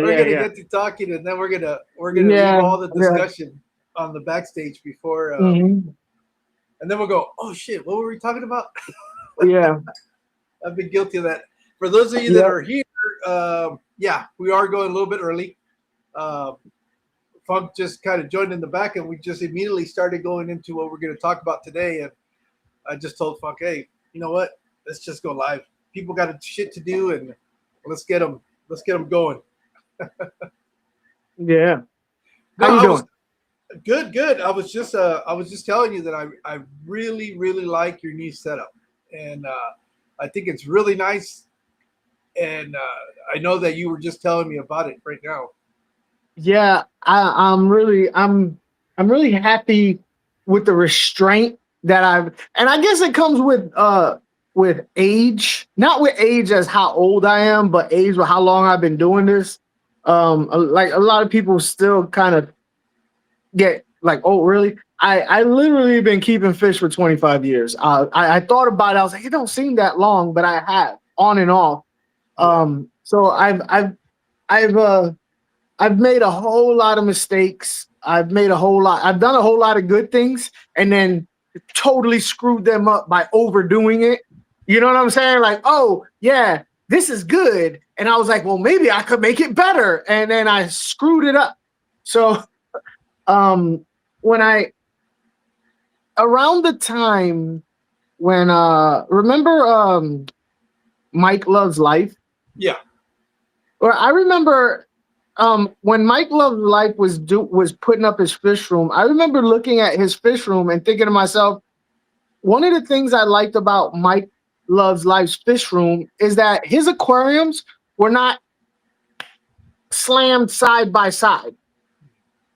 We're gonna yeah. get to talking, and then we're gonna leave Yeah, all the yeah. discussion on the backstage before, Hmm. and then we'll go. Oh shit! What were we talking about? Yeah. I've been guilty of that. For those of you that Yep. are here, yeah, we are going a little bit early. Uh, Funk just kind of joined in the back, and we just immediately started going into what we're going to talk about today. And I just told Funk, hey, you know what? Let's just go live. People got shit to do, and let's get them. Let's get them going. Yeah. No, How you I was doing? good. Good. I was just telling you that I really really like your new setup, and I think it's really nice. And I know that you were just telling me about it right now. Yeah, I'm really happy with the restraint that I've, and I guess it comes with age, not with age as how old I am, but age with how long I've been doing this. Like a lot of people still kind of get like, oh, really? I literally been keeping fish for 25 years. I thought about it. I was like, it don't seem that long, but I have on and off. Yeah. So I've I've made a whole lot of mistakes. I've made a whole lot. I've done a whole lot of good things, and then totally screwed them up by overdoing it. You know what I'm saying? Like, oh yeah, this is good, and I was like, well, maybe I could make it better, and then I screwed it up. So um, when I around the time when remember Mike Loves Life, Yeah. or I remember when Mike Loves Life was putting up his fish room. I remember looking at his fish room and thinking to myself, one of the things I liked about Mike Loves Life's fish room is that his aquariums were not slammed side by side.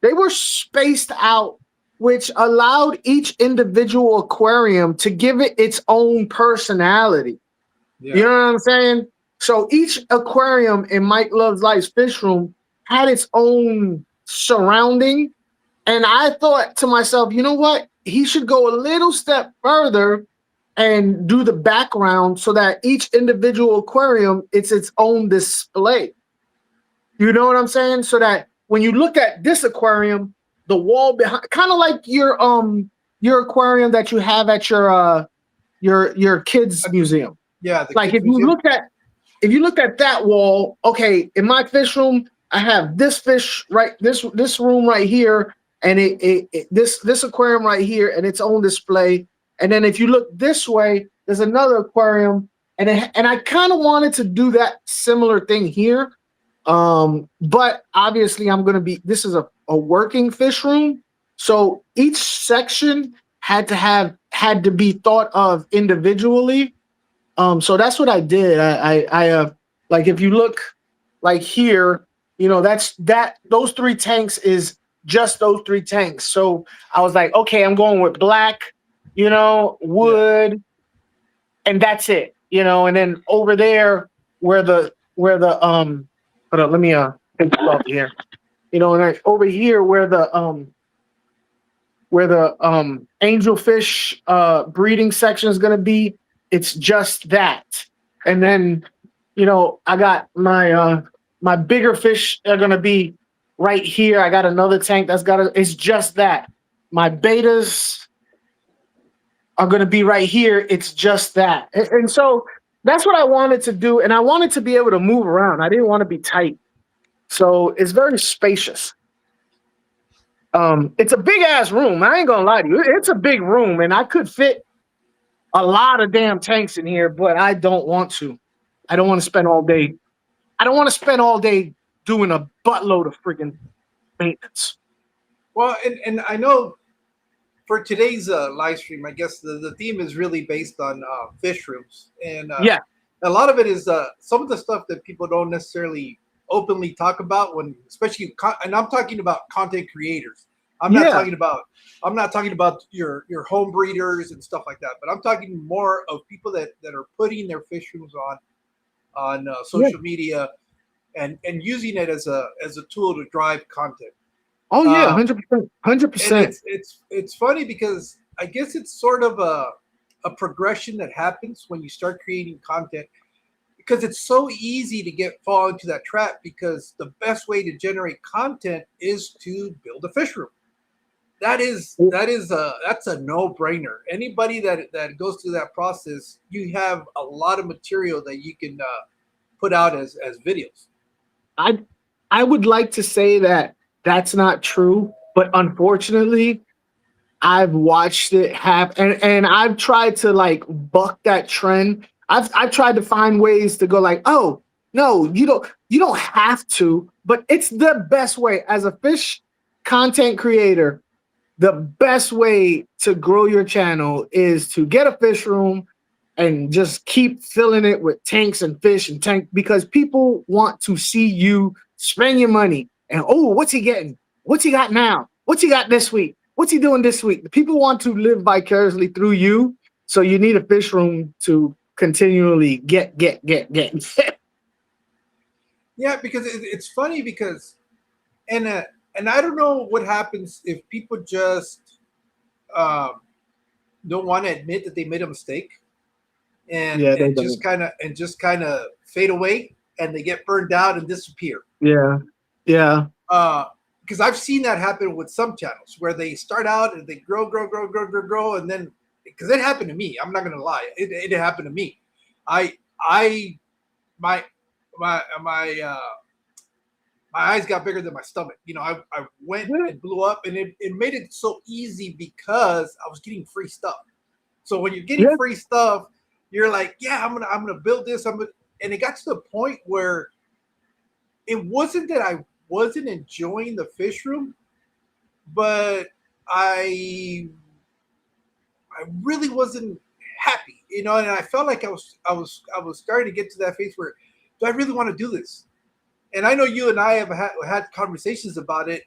They were spaced out, which allowed each individual aquarium to give it its own personality. You Yeah. know what I'm saying? So each aquarium in Mike Loves Life's fish room had its own surrounding. And I thought to myself, you know what? He should go a little step further and do the background so that each individual aquarium it's its own display. You know what I'm saying? So that when you look at this aquarium, the wall behind, kind of like your aquarium that you have at your kids museum. Yeah. The Like kids museum. if you look at that wall, okay, in my fish room, I have this fish right this room right here, and this aquarium right here, and its own display. And then if you look this way, there's another aquarium, and I kind of wanted to do that similar thing here. But obviously, I'm gonna be. This is a working fish room, so each section had to be thought of individually. So that's what I did. Like if you look like here, you know, those three tanks is just those three tanks. So I was like, okay, I'm going with black, you know, Yeah. wood, and that's it, you know. And then over there where the hold on, let me take this off here. You know, and over here where the angelfish breeding section is going to be, it's just that. And then you know I got my bigger fish are going to be right here. I got another tank that's got it's just that. My betas are going to be right here. It's just that. And so that's what I wanted to do, and I wanted to be able to move around. I didn't want to be tight, so it's very spacious. It's a big ass room. I ain't gonna lie to you. It's a big room, and I could fit a lot of damn tanks in here, but I don't want to. I don't want to spend all day. I don't want to spend all day doing a buttload of freaking maintenance. Well, and I know for today's live stream, I guess the theme is really based on fish rooms, and Yeah, a lot of it is some of the stuff that people don't necessarily openly talk about when, especially, and I'm talking about content creators. I'm not yeah, talking about I'm not talking about your home breeders and stuff like that, but I'm talking more of people that are putting their fish rooms on yeah. social media and using it as a tool to drive content. Oh yeah, Um, 100%, hundred and percent. it's funny because I guess it's sort of a progression that happens when you start creating content. because it's so easy to fall into that trap, because the best way to generate content is to build a fish room. That's a no-brainer. Anybody that goes through that process, you have a lot of material that you can put out as videos. I I would like to say that that's not true, but unfortunately, I've watched it happen, and I've tried to like buck that trend. I've tried to find ways to go like, oh no, you don't have to, but it's the best way as a fish content creator. The best way to grow your channel is to get a fish room and just keep filling it with tanks and fish and tank, because people want to see you spend your money. And oh, what's he getting? What's he got now? What's he got this week? What's he doing this week? The people want to live vicariously through you. So you need a fish room to continually get. Yeah, because it's funny because and I don't know what happens if people just um, don't want to admit that they made a mistake, and Yeah, they and don't. just kind of fade away, and they get burned out and disappear. Yeah, yeah, Because I've seen that happen with some channels where they start out and they grow, and then because it happened to me, I'm not gonna lie, it happened to me. I my my my eyes got bigger than my stomach. I went yeah, and blew up, and it made it so easy because I was getting free stuff. So when you're getting yeah, free stuff, you're like, yeah, I'm gonna build this. And it got to the point where it wasn't that I wasn't enjoying the fish room, but I really wasn't happy, and I felt like I was starting to get to that phase where, do I really want to do this? And I know you and I have had conversations about it.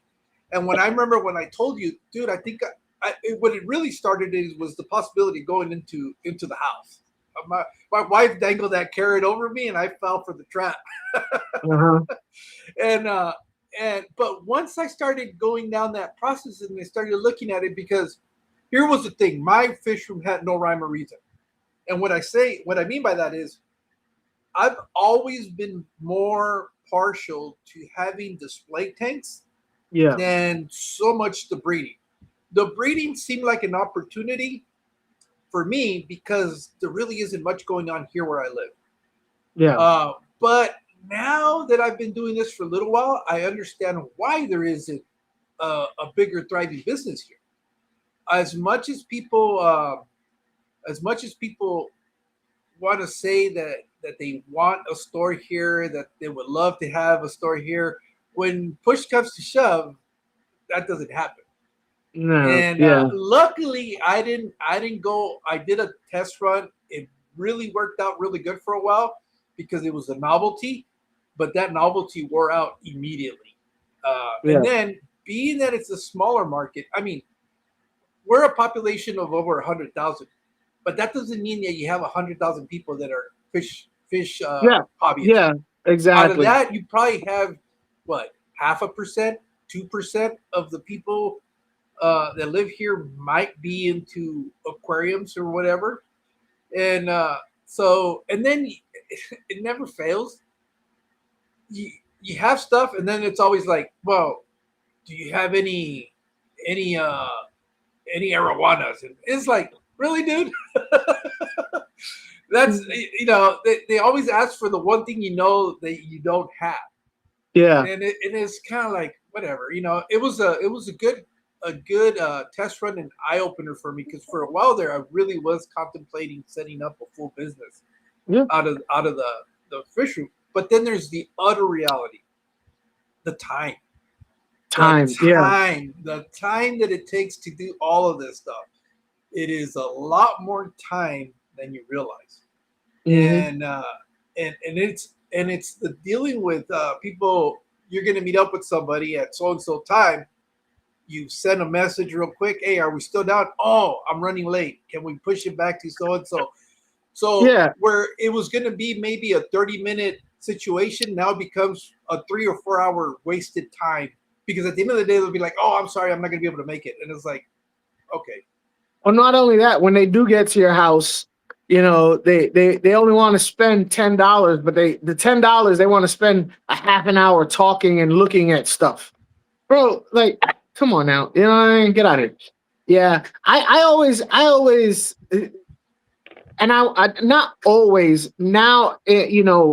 And when I remember when I told you, dude, I think what it really started was the possibility of going into the house. My wife dangled that carrot over me, and I fell for the trap. uh-huh. and but once I started going down that process and I started looking at it, because here was the thing: my fish room had no rhyme or reason. And what I mean by that is, I've always been more partial to having display tanks Yeah, than so much the breeding. The breeding seemed like an opportunity for me because there really isn't much going on here where I live. yeah, But now that I've been doing this for a little while, I understand why there isn't a bigger thriving business here. As much as people, want to say that they want a store here, that they would love to have a store here, when push comes to shove, that doesn't happen. no, And yeah, luckily, I didn't go. I did a test run. It really worked out really good for a while because it was a novelty, but that novelty wore out immediately. And yeah, then, being that it's a smaller market, I mean, we're a population of over 100,000, but that doesn't mean that you have 100,000 people that are fish yeah, hobbyists. yeah, Out of exactly. that, you probably have what, 0.5%, 2% of the people that live here might be into aquariums or whatever. And and then it never fails. You have stuff, and then it's always like, well, do you have any uh any arowanas? And it's like, really, dude? That's, they always ask for the one thing that you don't have. Yeah, And it's kind of like, whatever. It was a good test run and eye opener for me, because for a while there I really was contemplating setting up a full business yeah, out of the fish room. But then there's the utter reality: the time, the time. Yeah, the time that it takes to do all of this stuff. It is a lot more time than you realize. hmm, And it's the dealing with people. You're going to meet up with somebody at so and so time. You send a message real quick. Hey, are we still down? Oh, I'm running late. Can we push it back to so and so? So yeah, where it was going to be maybe a 30-minute situation, now becomes a 3 or 4 hour wasted time, because at the end of the day they'll be like, oh, I'm sorry, I'm not going to be able to make it. And it's like, okay. well, not only that, when they do get to your house, They only want to spend $10, but the $10 they want to spend a half an hour talking and looking at stuff. Bro, like, come on now. You know what I mean? Get out of here. Yeah. And I not always now,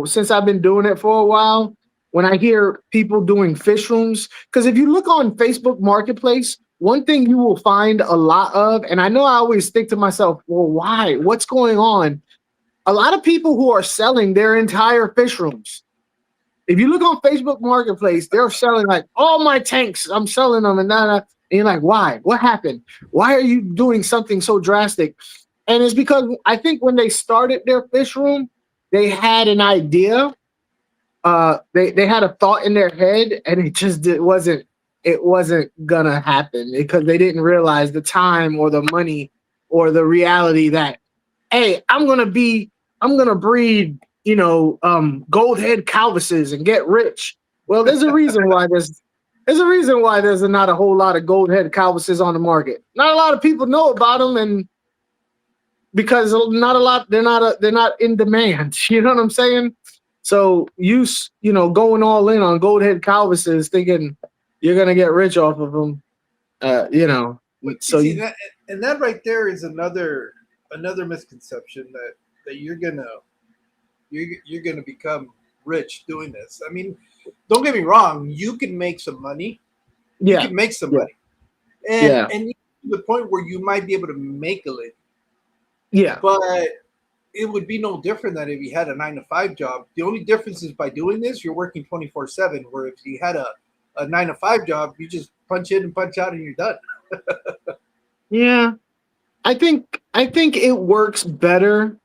since I've been doing it for a while, when I hear people doing fish rooms, because if you look on Facebook Marketplace, one thing you will find a lot of, and I know I always think to myself, well, why? What's going on? A lot of people who are selling their entire fish rooms. If you look on Facebook Marketplace, they're selling like all my tanks. I'm selling them, and you're like, why? What happened? Why are you doing something so drastic? And it's because I think when they started their fish room, they had an idea. They had a thought in their head, and it wasn't gonna happen because they didn't realize the time or the money or the reality that, hey, I'm gonna breed, gold head calvuses and get rich. Well, there's not a whole lot of gold head calvuses on the market. Not a lot of people know about them, and because not a lot, they're not in demand. You know what I'm saying? So going all in on gold head calvuses, thinking you're gonna get rich off of them. But you So see that, and that right there is another misconception that you're gonna become rich doing this. I mean, don't get me wrong. You can make some money. You yeah, can make some yeah, money, and yeah, and to the point where you might be able to make a living. yeah. But it would be no different than if you had a 9 to 5 job. The only difference is by doing this, you're working 24/7. Where if you had a 9 to 5 job, you just punch in and punch out, and you're done. Yeah, I think it works better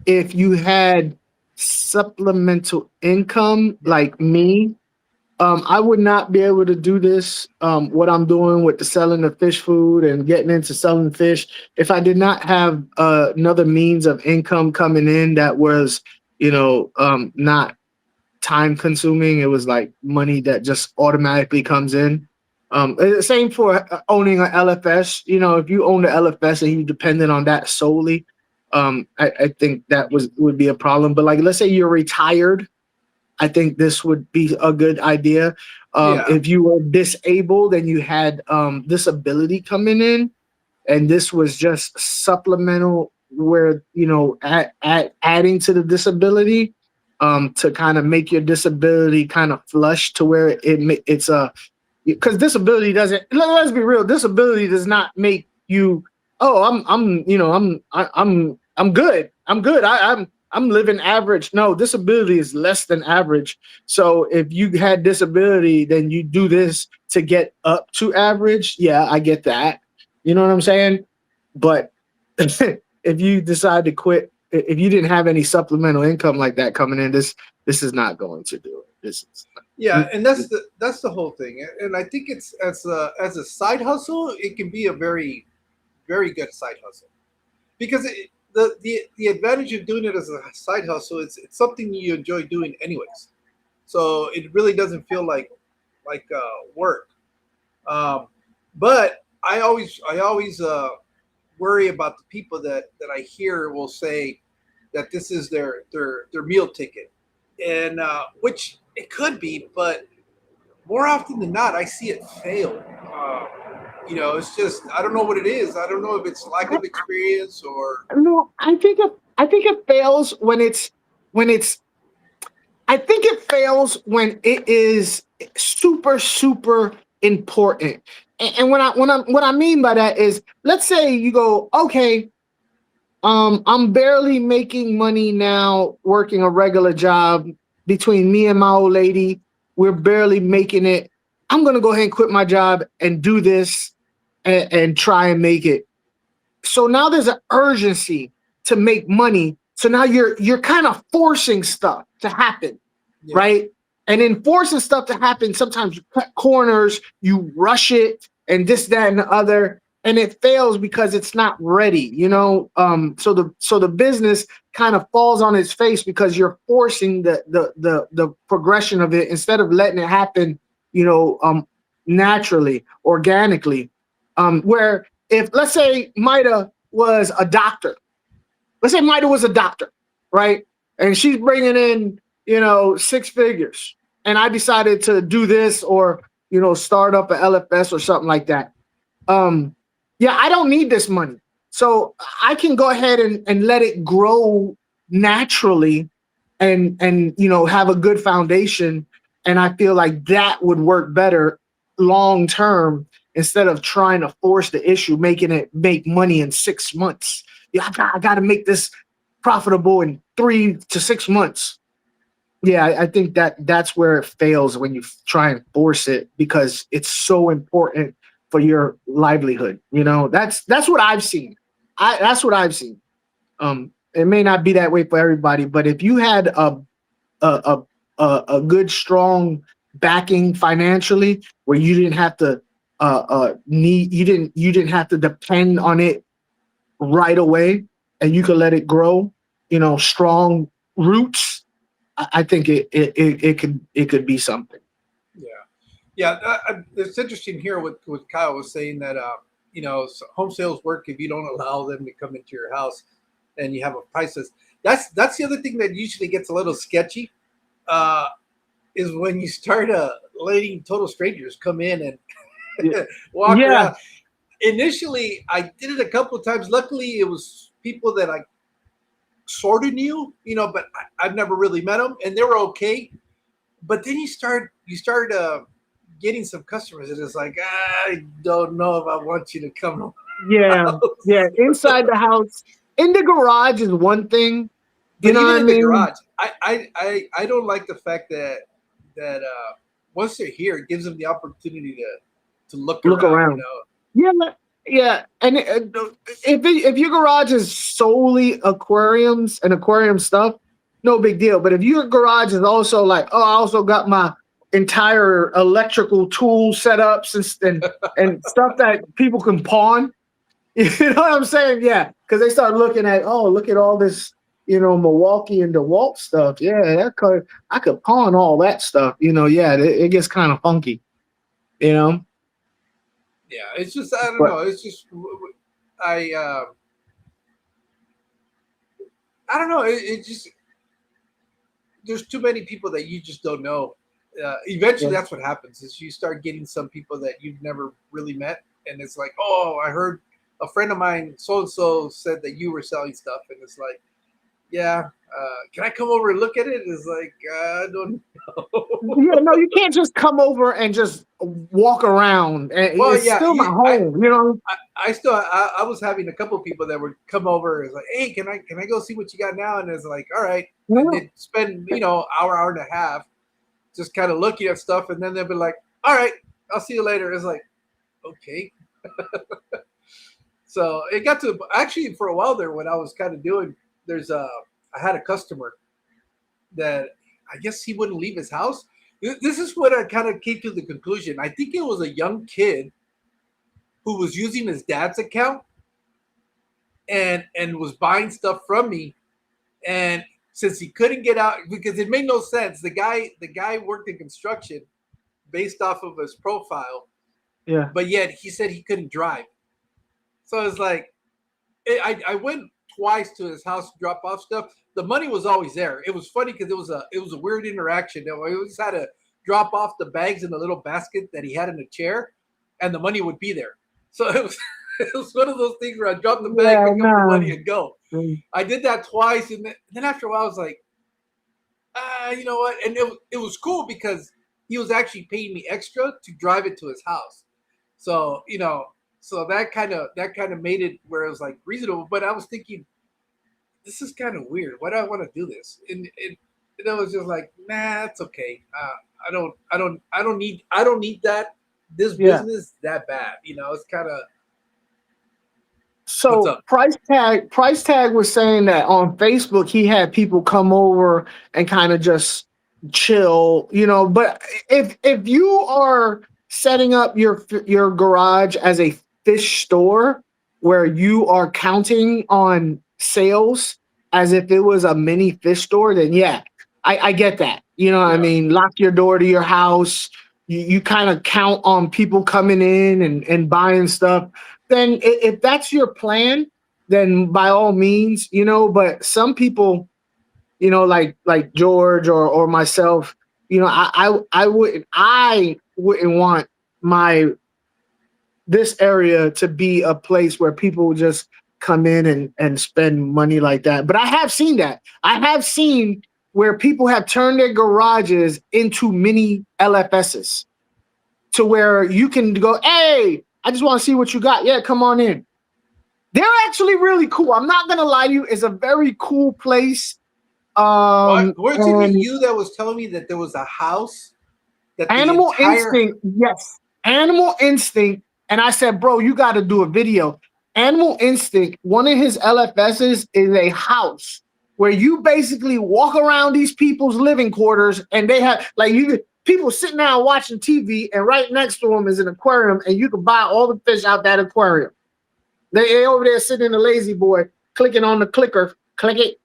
if you had supplemental income Yeah, like me. I would not be able to do this, what I'm doing with the selling of fish food and getting into selling fish, if I did not have another means of income coming in that was, not time consuming. It was like money that just automatically comes in. Same for owning an LFS. If you own the LFS and you depended on that solely, I think that would be a problem. But like, let's say you're retired, I think this would be a good idea. yeah, If you were disabled and you had disability coming in, and this was just supplemental, where adding to the disability, to kind of make your disability kind of flush to where it's a, because disability doesn't, let's be real, disability does not make you, oh, I'm good, I'm living average. No, disability is less than average. So if you had disability, then you do this to get up to average. Yeah, I get that. You know what I'm saying? But if you decide to quit, if you didn't have any supplemental income like that coming in, this is not going to do it. This is yeah, and that's the whole thing. And I think it's as a side hustle, it can be a very very good side hustle because the advantage of doing it as a side hustle is it's something you enjoy doing anyways. So it really doesn't feel like work. Um, but I always worry about the people that I hear will say that this is their meal ticket, and which it could be, but more often than not, I see it fail. It's just I don't know what it is. I don't know if it's lack of experience or no, I think it fails when it's I think it fails when it is super, super important. And what I mean by that is, let's say you go, okay, I'm barely making money now working a regular job. Between me and my old lady, we're barely making it. I'm gonna go ahead and quit my job and do this, and try and make it. So now there's an urgency to make money. So now you're kind of forcing stuff to happen, yeah, right? And in forcing stuff to happen, sometimes you cut corners, you rush it, and this, that, and the other, and it fails because it's not ready. So the business kind of falls on its face because you're forcing the progression of it instead of letting it happen, you know, um, naturally, organically. Where if, let's say, Mida was a doctor, let's say Maida was a doctor, right? And she's bringing in, 6 figures. And I decided to do this or, start up a LFS or something like that. Yeah, I don't need this money. So I can go ahead and let it grow naturally and have a good foundation. And I feel like that would work better long term instead of trying to force the issue, making it make money in 6 months. Yeah, I got to make this profitable in 3 to 6 months. Yeah, I think that's where it fails when you try and force it because it's so important for your livelihood. That's what I've seen. That's what I've seen. It may not be that way for everybody, but if you had a a good strong backing financially, where you didn't have to you didn't have to depend on it right away, and you could let it grow, strong roots. I think it could be something. Yeah, yeah. It's interesting here what Kyle was saying that home sales work if you don't allow them to come into your house, and you have a price list. That's the other thing that usually gets a little sketchy, is when you start letting total strangers come in and walk Yeah, around. Initially, I did it a couple of times. Luckily, it was people that I sort of knew, but I've never really met them, and they were okay. But then you start getting some customers, and it's like I don't know if I want you to come to my yeah, house. yeah. Inside the house, in the garage is one thing. You But know what even I in the mean? garage, I don't like the fact that once they're here, it gives them the opportunity to look Look around. around. Yeah, yeah. And if your garage is solely aquariums and aquarium stuff, no big deal. But if your garage is also like, oh, I also got my entire electrical tool setups and stuff that people can pawn. You know what I'm saying? Yeah, because they start looking at, oh, look at all this, Milwaukee and DeWalt stuff. Yeah, I could pawn all that stuff. Yeah, it gets kind of funky. You know, Yeah, it's just I don't but know. It's just I I don't know. It just there's too many people that you just don't know. yeah, Eventually, that's what happens is you start getting some people that you've never really met, and it's like, oh, I heard a friend of mine so and so said that you were selling stuff, and it's like, yeah, can I come over and look at it? It's like I don't yeah. No, know. you can't just come over and just walk around. Well, It's yeah, still my home. You know. I still I was having a couple of people that would come over. It's like, hey, can I go see what you got now? And it's like, all right, and Yeah, they'd spend hour and a half just kind of looking at stuff, and then they'll be like, all right, I'll see you later. It's like, okay. So it got to actually for a while there when I was kind of doing. I had a customer that I guess he wouldn't leave his house. This is what I kind of came to the conclusion. I think it was a young kid who was using his dad's account and was buying stuff from me. And since he couldn't get out because it made no sense, the guy worked in construction based off of his profile, yeah, but yet he said he couldn't drive. So it's like I went twice to his house to drop off stuff. The money was always there. It was funny because it was a weird interaction. We just had to drop off the bags in a little basket that he had in a chair, and the money would be there. So it was it was one of those things where I drop the bag, yeah. pick up the No. money, and go. I did that twice, and then after a while, I was like, you know what? And it was cool because he was actually paying me extra to drive it to his house. So so that kind of made it where it was like reasonable. But I was thinking, this is kind of weird. Why do I want to do this? And it was just like, nah, it's okay. I don't need that. This Yeah. business that bad. It's kind of what's So up. price tag was saying that on Facebook he had people come over and kind of just chill, But if you are setting up your garage as a fish store where you are counting on sales as if it was a mini fish store, then yeah, I get that. You know what I Yeah, mean? Lock your door to your house. You kind of count on people coming in and buying stuff then if that's your plan, then by all means, you know. But some people, you know, like George or myself, you know, I wouldn't want my this area to be a place where people just come in and spend money like that. But I have seen that. I have seen where people have turned their garages into mini LFSs to where you can go, hey, I just want to see what you got. Yeah, come on in. They're actually really cool. I'm not gonna lie to you. It's a very cool place. Wasn't it you that was telling me that there was a house that the Animal entire Instinct, yes. Animal Instinct. And I said, bro, you got to do a video. Animal Instinct, one of his LFSs is a house where you basically walk around these people's living quarters and they have like people sitting down watching TV and right next to them is an aquarium and you can buy all the fish out that aquarium. They over there sitting in the lazy boy, clicking on the clicker, click it.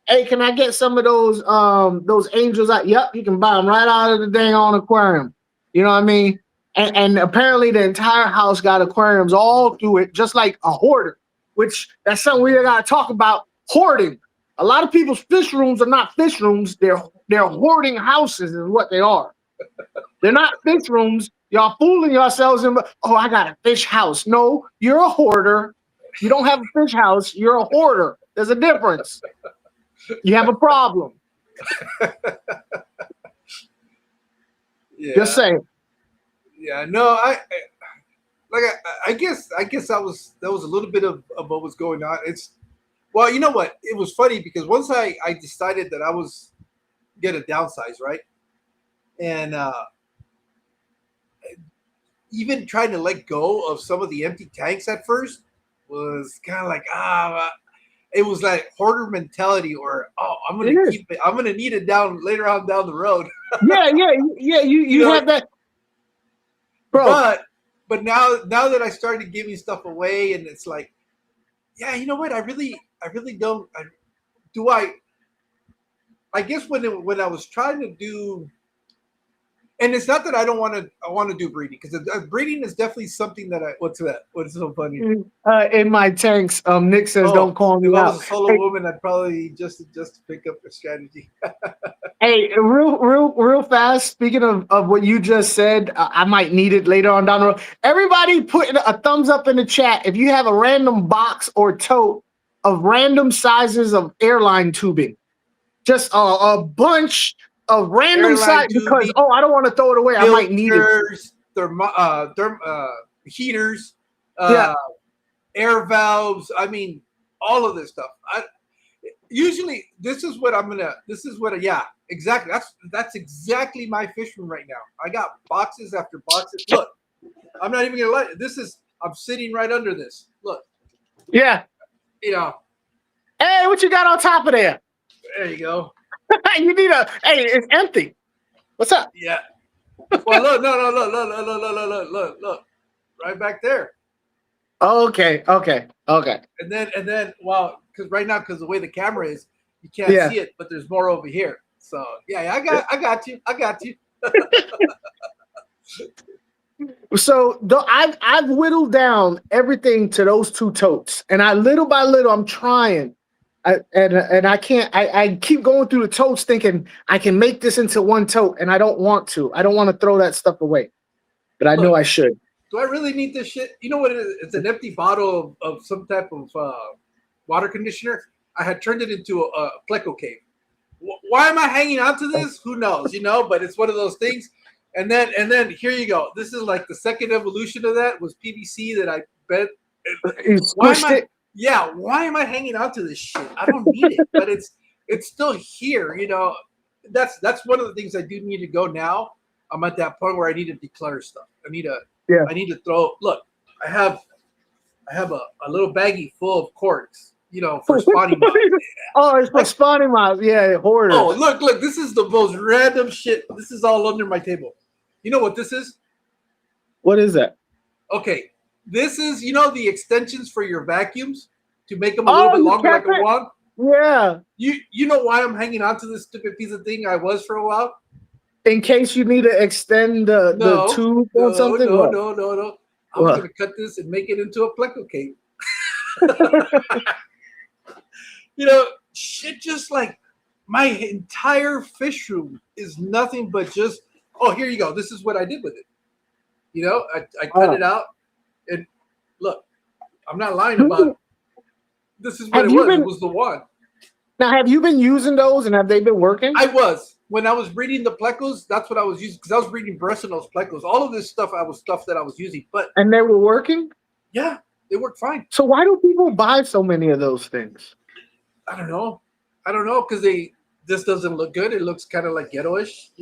Hey, can I get some of those angels out? Yep, you can buy them right out of the dang on aquarium. You know what I mean? And apparently the entire house got aquariums all through it, just like a hoarder, which that's something we got to talk about. Hoarding. A lot of people's fish rooms are not fish rooms. They're hoarding houses is what they are. They're not fish rooms. Y'all fooling yourselves. Oh, I got a fish house. No, you're a hoarder. You don't have a fish house. You're a hoarder. There's a difference. You have a problem. Yeah. Just saying. Yeah, no, I guess that was a little bit of what was going on. It's well, you know what? It was funny because once I decided that I was gonna downsize, right? And even trying to let go of some of the empty tanks at first was kind of like it was like hoarder mentality, or I'm gonna keep it. I'm gonna need it down later on down the road. yeah. You know, have that, bro. But now that I started giving stuff away, and it's like, yeah, you know what? I really don't. I guess when I was trying to do. And it's not that I don't want to. I want to do breeding because breeding is definitely something that I. What's that? What's so funny? In my tanks, Nick says, "Don't call me out." If I out." was a solo woman, I'd probably just pick up the strategy. Hey, real fast. Speaking of what you just said, I might need it later on down the road. Everybody, put a thumbs up in the chat if you have a random box or tote of random sizes of airline tubing. Just a bunch of random size because I don't want to throw it away. I might need it. Heaters, air valves. I mean, all of this stuff. Usually, exactly. That's exactly my fish room right now. I got boxes after boxes. Look, I'm not even gonna lie. I'm sitting right under this. Look. Yeah. You know. Hey, what you got on top of there? There you go. You need hey, it's empty. What's up? Yeah. Well, look. Right back there. Okay. And then, well, because right now, because the way the camera is, you can't see it, but there's more over here. So yeah, I got you. So I've whittled down everything to those two totes, and little by little I'm trying. I can't. I keep going through the totes thinking I can make this into one tote, and I don't want to. I don't want to throw that stuff away, but I know I should. Do I really need this shit? You know what it is? It's an empty bottle of some type of water conditioner. I had turned it into a pleco cave. Why am I hanging on to this? Who knows? You know, but it's one of those things. And then here you go. This is like the second evolution of that was PVC that I bet. Why am I hanging on to this shit? I don't need it, but it's still here. You know, that's one of the things I do need to go now. I'm at that point where I need to declutter stuff. I need to throw. Look, I have a little baggie full of corks. You know, for spawning moths. Oh, it's for spawning moths. Yeah, hoarders. Oh, look. This is the most random shit. This is all under my table. You know what this is? What is that? Okay. This is, the extensions for your vacuums to make them a little bit longer like a wand. Yeah. You know why I'm hanging on to this stupid piece of thing I was for a while? In case you need to extend the tube or something? No. I'm going to cut this and make it into a pleco cave. Shit, just like my entire fish room is nothing but just, oh, here you go. This is what I did with it. I cut it out, and look, I'm not lying about it. This is what it was. It was the one. Now, have you been using those, and have they been working? I was. When I was breeding the plecos, that's what I was using, because I was breeding Bresinos plecos. All of this stuff was stuff that I was using. And they were working? Yeah, they worked fine. So why do people buy so many of those things? I don't know, because this doesn't look good. It looks kind of like ghetto-ish.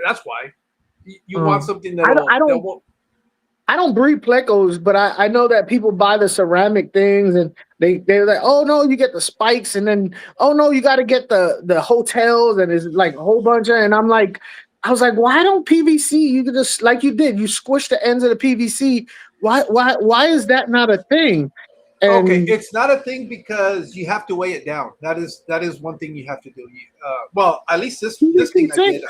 That's why. You want something that won't. I don't breed plecos, but I know that people buy the ceramic things, and they're like, oh no, you get the spikes, and then oh no, you got to get the hotels, and it's like a whole bunch of. And I was like, why don't PVC? You could just, like you did, you squish the ends of the PVC. Why is that not a thing? And okay, it's not a thing because you have to weigh it down. That is one thing you have to do. Well, at least this thing I did.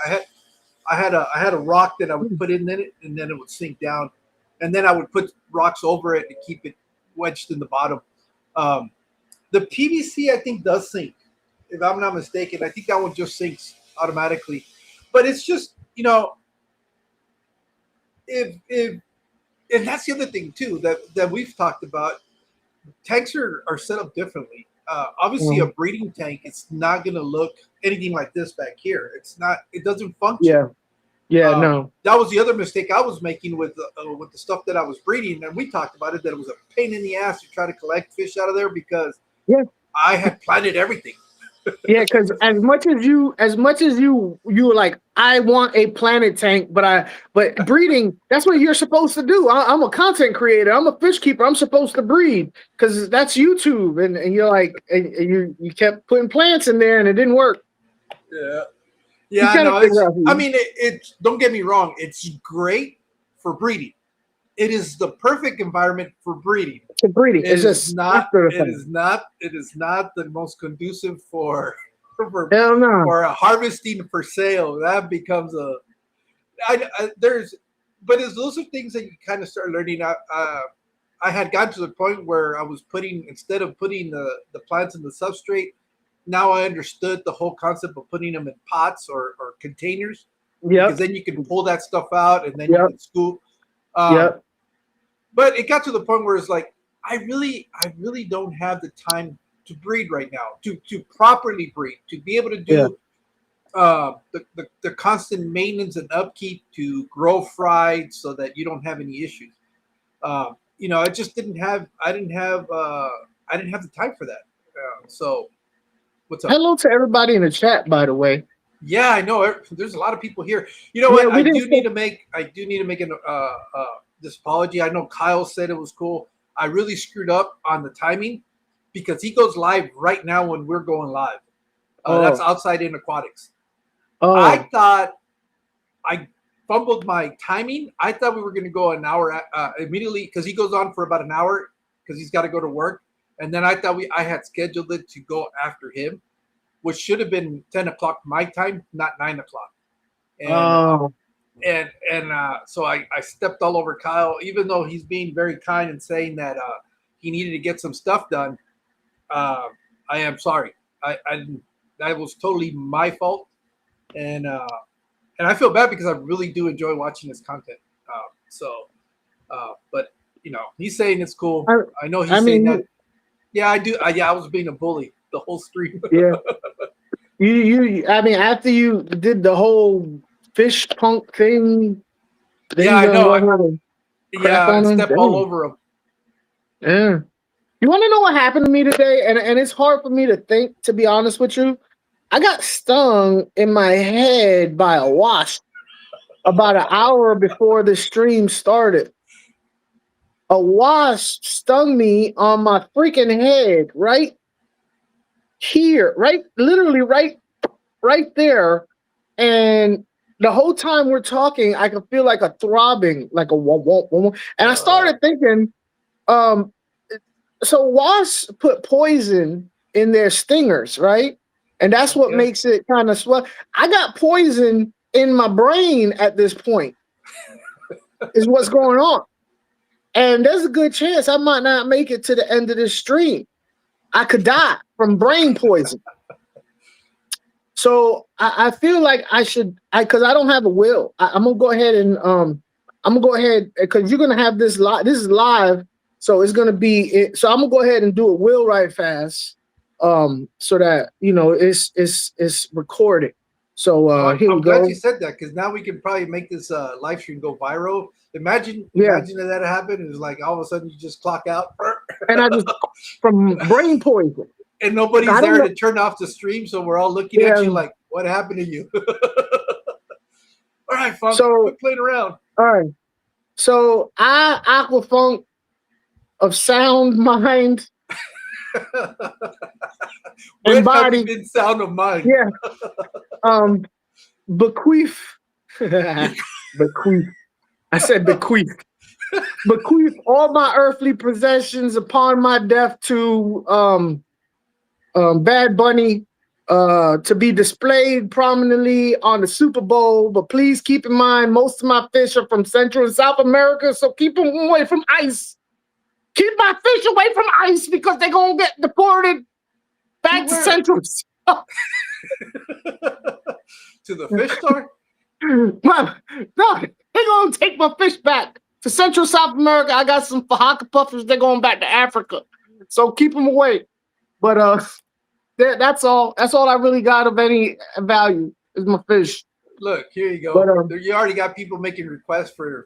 I had a rock that I would put in it, and then it would sink down. And then I would put rocks over it to keep it wedged in the bottom. The PVC, I think, does sink. If I'm not mistaken, I think that one just sinks automatically. But it's just, if and that's the other thing too that we've talked about. Tanks are set up differently. Obviously, a breeding tank, it's not going to look anything like this back here. It's not. It doesn't function. Yeah, no. That was the other mistake I was making with the stuff that I was breeding, and we talked about it, that it was a pain in the ass to try to collect fish out of there because I had planted everything. Yeah, because as much as you were like, I want a planet tank, but breeding, that's what you're supposed to do. I'm a content creator. I'm a fish keeper. I'm supposed to breed because that's YouTube, and you're like, and you kept putting plants in there, and it didn't work. Yeah, I know. It's don't get me wrong. It's great for breeding. It is the perfect environment for breeding. It is not the most conducive for harvesting for sale. That becomes but those are things that you kind of start learning. I had gotten to the point where I was instead of putting the plants in the substrate, now I understood the whole concept of putting them in pots or containers. Yeah. Because then you can pull that stuff out and then you can scoop. But it got to the point where it's like, I really don't have the time to breed right now, to properly breed, to be able to do the constant maintenance and upkeep to grow fried so that you don't have any issues. I just didn't have the time for that. So what's up? Hello to everybody in the chat, by the way. Yeah, I know. There's a lot of people here. You know what? I do need to make an this apology. I know Kyle said it was cool. I really screwed up on the timing because he goes live right now when we're going live. That's Outside in Aquatics. I thought I fumbled my timing. I thought we were going to go an hour immediately because he goes on for about an hour because he's got to go to work. And then I thought I had scheduled it to go after him, which should have been 10 o'clock my time, not 9 o'clock. So I stepped all over Kyle, even though he's being very kind and saying that he needed to get some stuff done. I am sorry. That was totally my fault, and I feel bad because I really do enjoy watching his content. But he's saying it's cool. I know he's saying that. Yeah, I do. I was being a bully the whole stream. Yeah. After you did the whole fish punk thing. Yeah, I know. I stepped all over him. Yeah. You want to know what happened to me today? And it's hard for me to think, to be honest with you. I got stung in my head by a wasp about an hour before the stream started. A wasp stung me on my freaking head, right here, literally right there. And the whole time we're talking, I can feel like a throbbing, like a womp, womp, womp. And I started thinking, so wasps put poison in their stingers, right? And that's what makes it kind of swell. I got poison in my brain at this point, is what's going on. And there's a good chance I might not make it to the end of this stream. I could die from brain poison. So I feel like I should, because I don't have a will. I'm gonna go ahead and because you're gonna have this live. This is live, so it's gonna be. So I'm gonna go ahead and do a will right fast, so that it's recorded. So here I'm we glad go. you said that because now we can probably make this live stream go viral. Imagine Yeah. if that happened. It's like all of a sudden you just clock out, And I just from brain poison. and nobody's I don't there know. to turn off the stream, so we're all looking at you like, "What happened to you?" All right, Funk, quit playing around. All right. So Aquafunk of sound mind and body. Have you been sound of mind? Yeah. Bequeath. Bequeath. I said bequeath. Bequeath all my earthly possessions upon my death to Bad Bunny to be displayed prominently on the Super Bowl. But please keep in mind, most of my fish are from Central and South America, so keep them away from ice. Keep my fish away from ice because they're going to get deported back to Central. To the fish store? Well, no, they're going to take my fish back to Central South America. I got some Fahaka puffers. They're going back to Africa. So keep them away. But that's all. That's all I really got of any value is my fish. Look, here you go. But, you already got people making requests from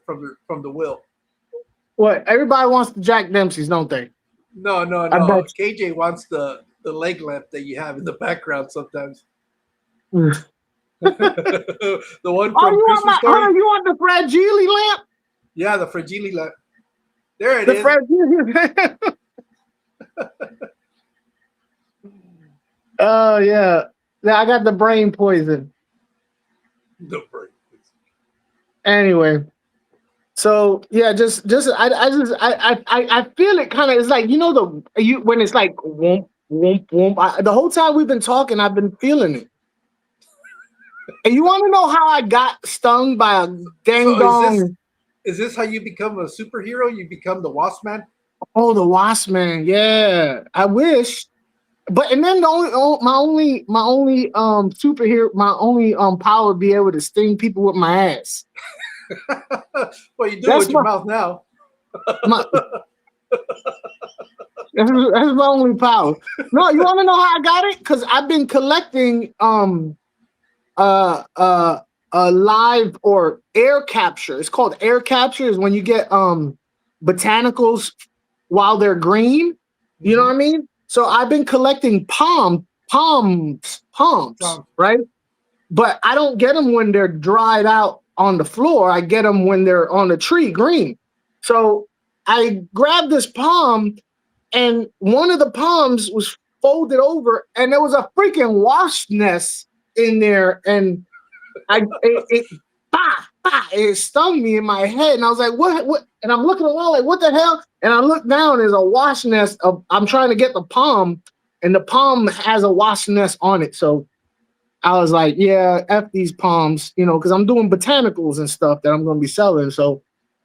the will. What? Everybody wants the Jack Dempsey's, don't they? No. KJ wants the leg lamp that you have in the background sometimes. The one from Christmas Story. You want the Fragile lamp? Yeah, the Fragile lamp. There it is. Oh yeah. I got the brain poison. The brain poison. Anyway. So yeah, I feel it kind of. It's like when it's like whoomp whoomp whoomp. The whole time we've been talking, I've been feeling it. And you want to know how I got stung by a dang dong? Is this how you become a superhero? You become the Wasp Man? Oh, the Wasp Man. Yeah, I wish. But and then my only superhero, my only power would be able to sting people with my ass. Well, you do it with your mouth now. That's my only power. No, you want to know how I got it? Because I've been collecting live or air capture. It's called air capture. Is when you get botanicals while they're green. You know what I mean? So I've been collecting palms, right? But I don't get them when they're dried out on the floor. I get them when they're on the tree, green. So I grabbed this palm, and one of the palms was folded over, and there was a freaking wasp nest in there, and it stung me in my head, and I was like, what? And I'm looking around like, what the hell? And I look down, there's a wasp nest. I'm trying to get the palm, and the palm has a wasp nest on it. So I was like, yeah, F these palms, because I'm doing botanicals and stuff that I'm going to be selling. So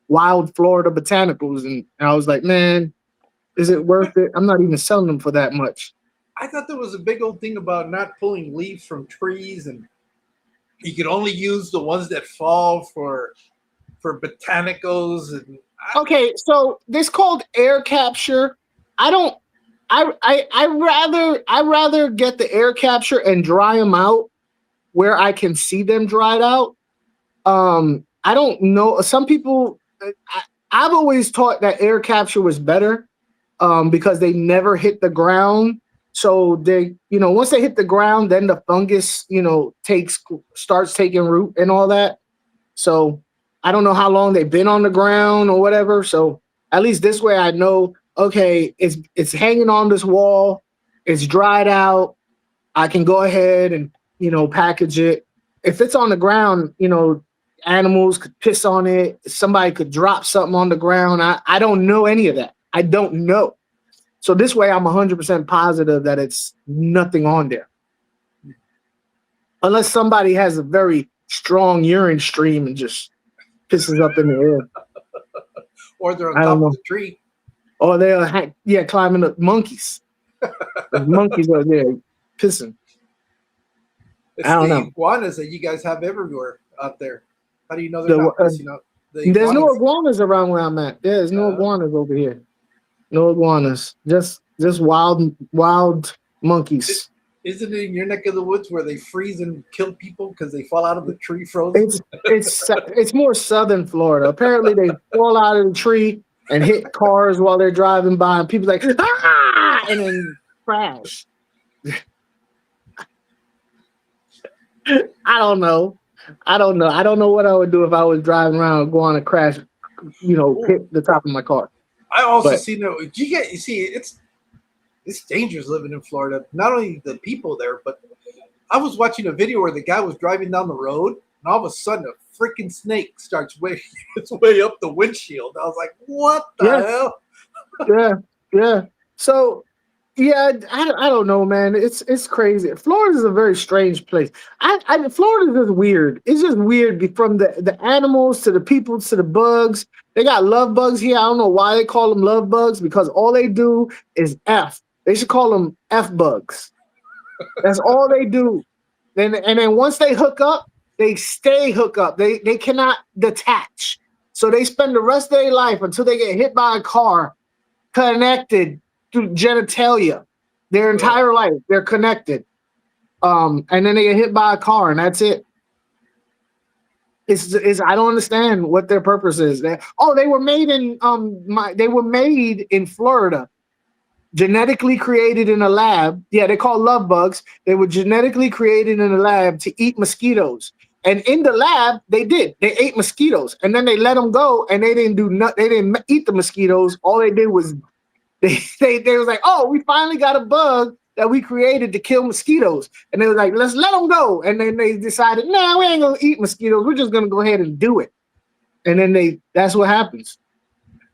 wild Florida botanicals. And I was like, man, is it worth it? I'm not even selling them for that much. I thought there was a big old thing about not pulling leaves from trees, and you could only use the ones that fall for botanicals. And okay, so this called air capture. I rather get the air capture and dry them out where I can see them dried out. I don't know. Some people, I've always thought that air capture was better because they never hit the ground. So they, once they hit the ground, then the fungus, starts taking root and all that. So I don't know how long they've been on the ground or whatever. So at least this way I know, okay, it's hanging on this wall. It's dried out. I can go ahead and, package it. If it's on the ground, animals could piss on it. Somebody could drop something on the ground. I don't know any of that. I don't know. So this way I'm 100% positive that it's nothing on there. Unless somebody has a very strong urine stream and just pisses up in the air. or they're on I don't top of know. the tree. Or they're climbing up monkeys. There's monkeys out there pissing. I It's don't the know. iguanas that you guys have everywhere out there. How do you know they're The, not pissing out? The there's no iguanas. iguanas around where I'm at. There's no iguanas over here. No iguanas. Just wild monkeys. Isn't it in your neck of the woods where they freeze and kill people because they fall out of the tree frozen? It's more southern Florida. Apparently, they fall out of the tree and hit cars while they're driving by, and people like and then crash. I don't know. I don't know what I would do if I was driving around and go on a crash, hit the top of my car. I also seen that. You see, it's dangerous living in Florida. Not only the people there, but I was watching a video where the guy was driving down the road, and all of a sudden a freaking snake starts its way up the windshield. I was like, "What the hell?" Yeah. So, yeah, I don't know, man. It's crazy. Florida is a very strange place. Florida is just weird. It's just weird from the animals to the people to the bugs. They got love bugs here. I don't know why they call them love bugs, because all they do is F. They should call them F bugs. That's all they do. And then once they hook up, they stay hook up. They cannot detach. So they spend the rest of their life until they get hit by a car connected through genitalia. Their entire life, they're connected. And then they get hit by a car, and that's it. I don't understand what their purpose is. They were made in Florida. Genetically created in a lab. Yeah, they call love bugs. They were genetically created in a lab to eat mosquitoes. And in the lab, they ate mosquitoes, and then they let them go, and they didn't do nothing. They didn't eat the mosquitoes. All they did was they was like, oh, we finally got a bug that we created to kill mosquitoes, and they were like, let's let them go. And then they decided, nah, we ain't gonna eat mosquitoes. We're just gonna go ahead and do it. And then that's what happens.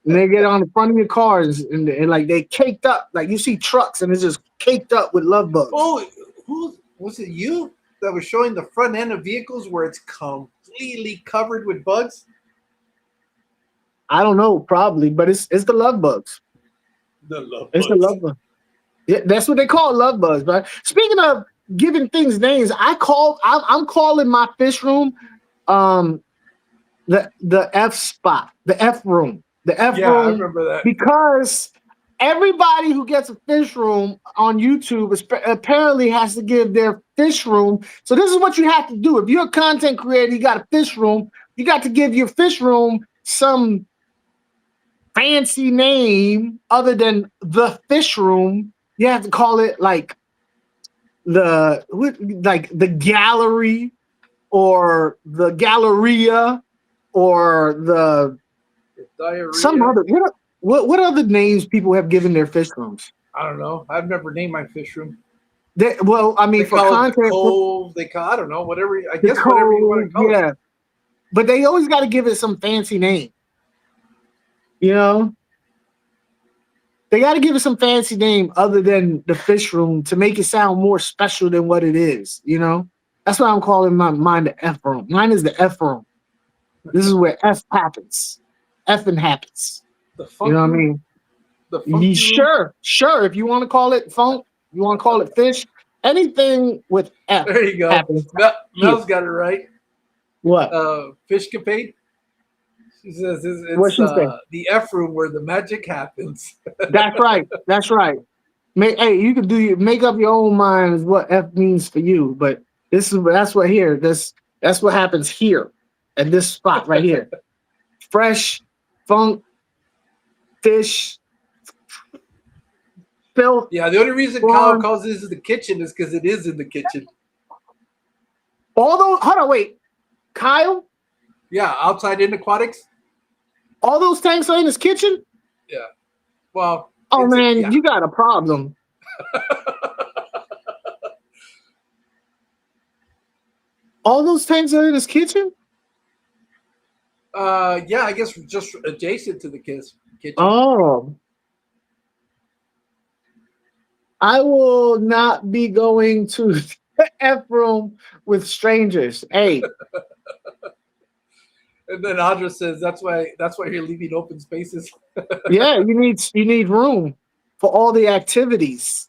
And they get on the front of your cars and like they caked up, like you see trucks and it's just caked up with love bugs. Oh, who was it? You that was showing the front end of vehicles where it's completely covered with bugs? I don't know, probably, but it's the love bugs. The love it's bugs. The love bugs. Yeah, that's what they call love bugs, right? Speaking of giving things names, I'm calling my fish room the F spot, the F room. The F room, I remember that. Because everybody who gets a fish room on YouTube apparently has to give their fish room. So this is what you have to do. If you're a content creator, you got a fish room, you got to give your fish room some fancy name other than the fish room. You have to call it like the gallery or the galleria or the diarrhea. Some other what other names people have given their fish rooms? I don't know. I've never named my fish room. They call content, it the cove. I don't know. Whatever. I guess cove, whatever you want to call it. But they always got to give it some fancy name. You know, they got to give it some fancy name other than the fish room to make it sound more special than what it is. You know, that's why I'm calling mine the F room. Mine is the F room. This is where F happens. Effing happens. The funk you know room? What I mean? The funky Sure. If you want to call it funk, you want to call it fish, anything with F. There you go. Happens. Mel's got it right. What? Fishcapade. She says What she say? The F room where the magic happens. That's right. Hey, you can make up your own mind as what F means for you, but that's what happens here at this spot right here. Fresh, funk, fish, filth. Yeah, the only reason Kyle calls this the kitchen is because it is in the kitchen. Hold on, wait. Kyle? Yeah, outside in aquatics. All those tanks are in his kitchen? Yeah. Well. Oh man, you got a problem. All those tanks are in his kitchen? Yeah, I guess just adjacent to the kitchen. Oh. I will not be going to the F room with strangers. Hey. And then Audra says that's why you're leaving open spaces. Yeah, you need room for all the activities.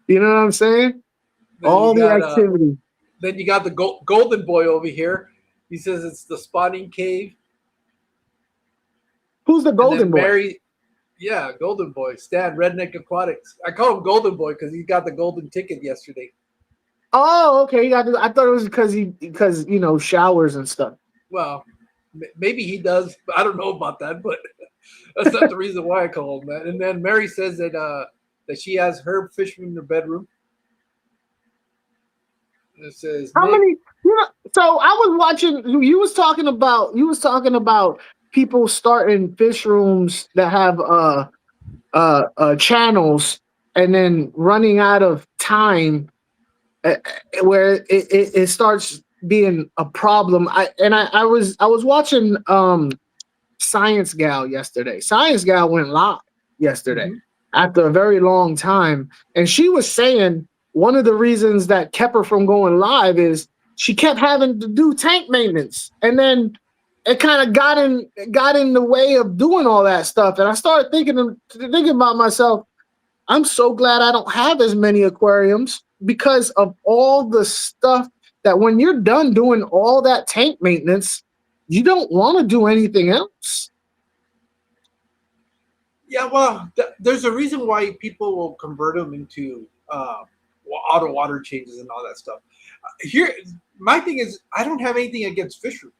You know what I'm saying? Then you All the got activity. the golden boy over here. He says it's the spawning cave, Who's the and golden then boy? Mary, yeah, golden boy, Stan Redneck Aquatics. I call him golden boy because he got the golden ticket yesterday. Oh, okay. I thought it was because showers and stuff. Well, maybe he does. But I don't know about that, but that's not the reason why I call him that. And then Mary says that she has her fish room in her bedroom. And it says How Nick. many? So I was watching. You was talking about people starting fish rooms that have channels and then running out of time, where it starts being a problem. I was watching Science Gal yesterday. Science Gal went live yesterday Mhm. after a very long time, and she was saying one of the reasons that kept her from going live is she kept having to do tank maintenance, and then it kind of got in the way of doing all that stuff. And I started thinking about myself. I'm so glad I don't have as many aquariums because of all the stuff that when you're done doing all that tank maintenance, you don't want to do anything else. Yeah, well, there's a reason why people will convert them into auto water changes and all that stuff. Here, my thing is, I don't have anything against fish rooms.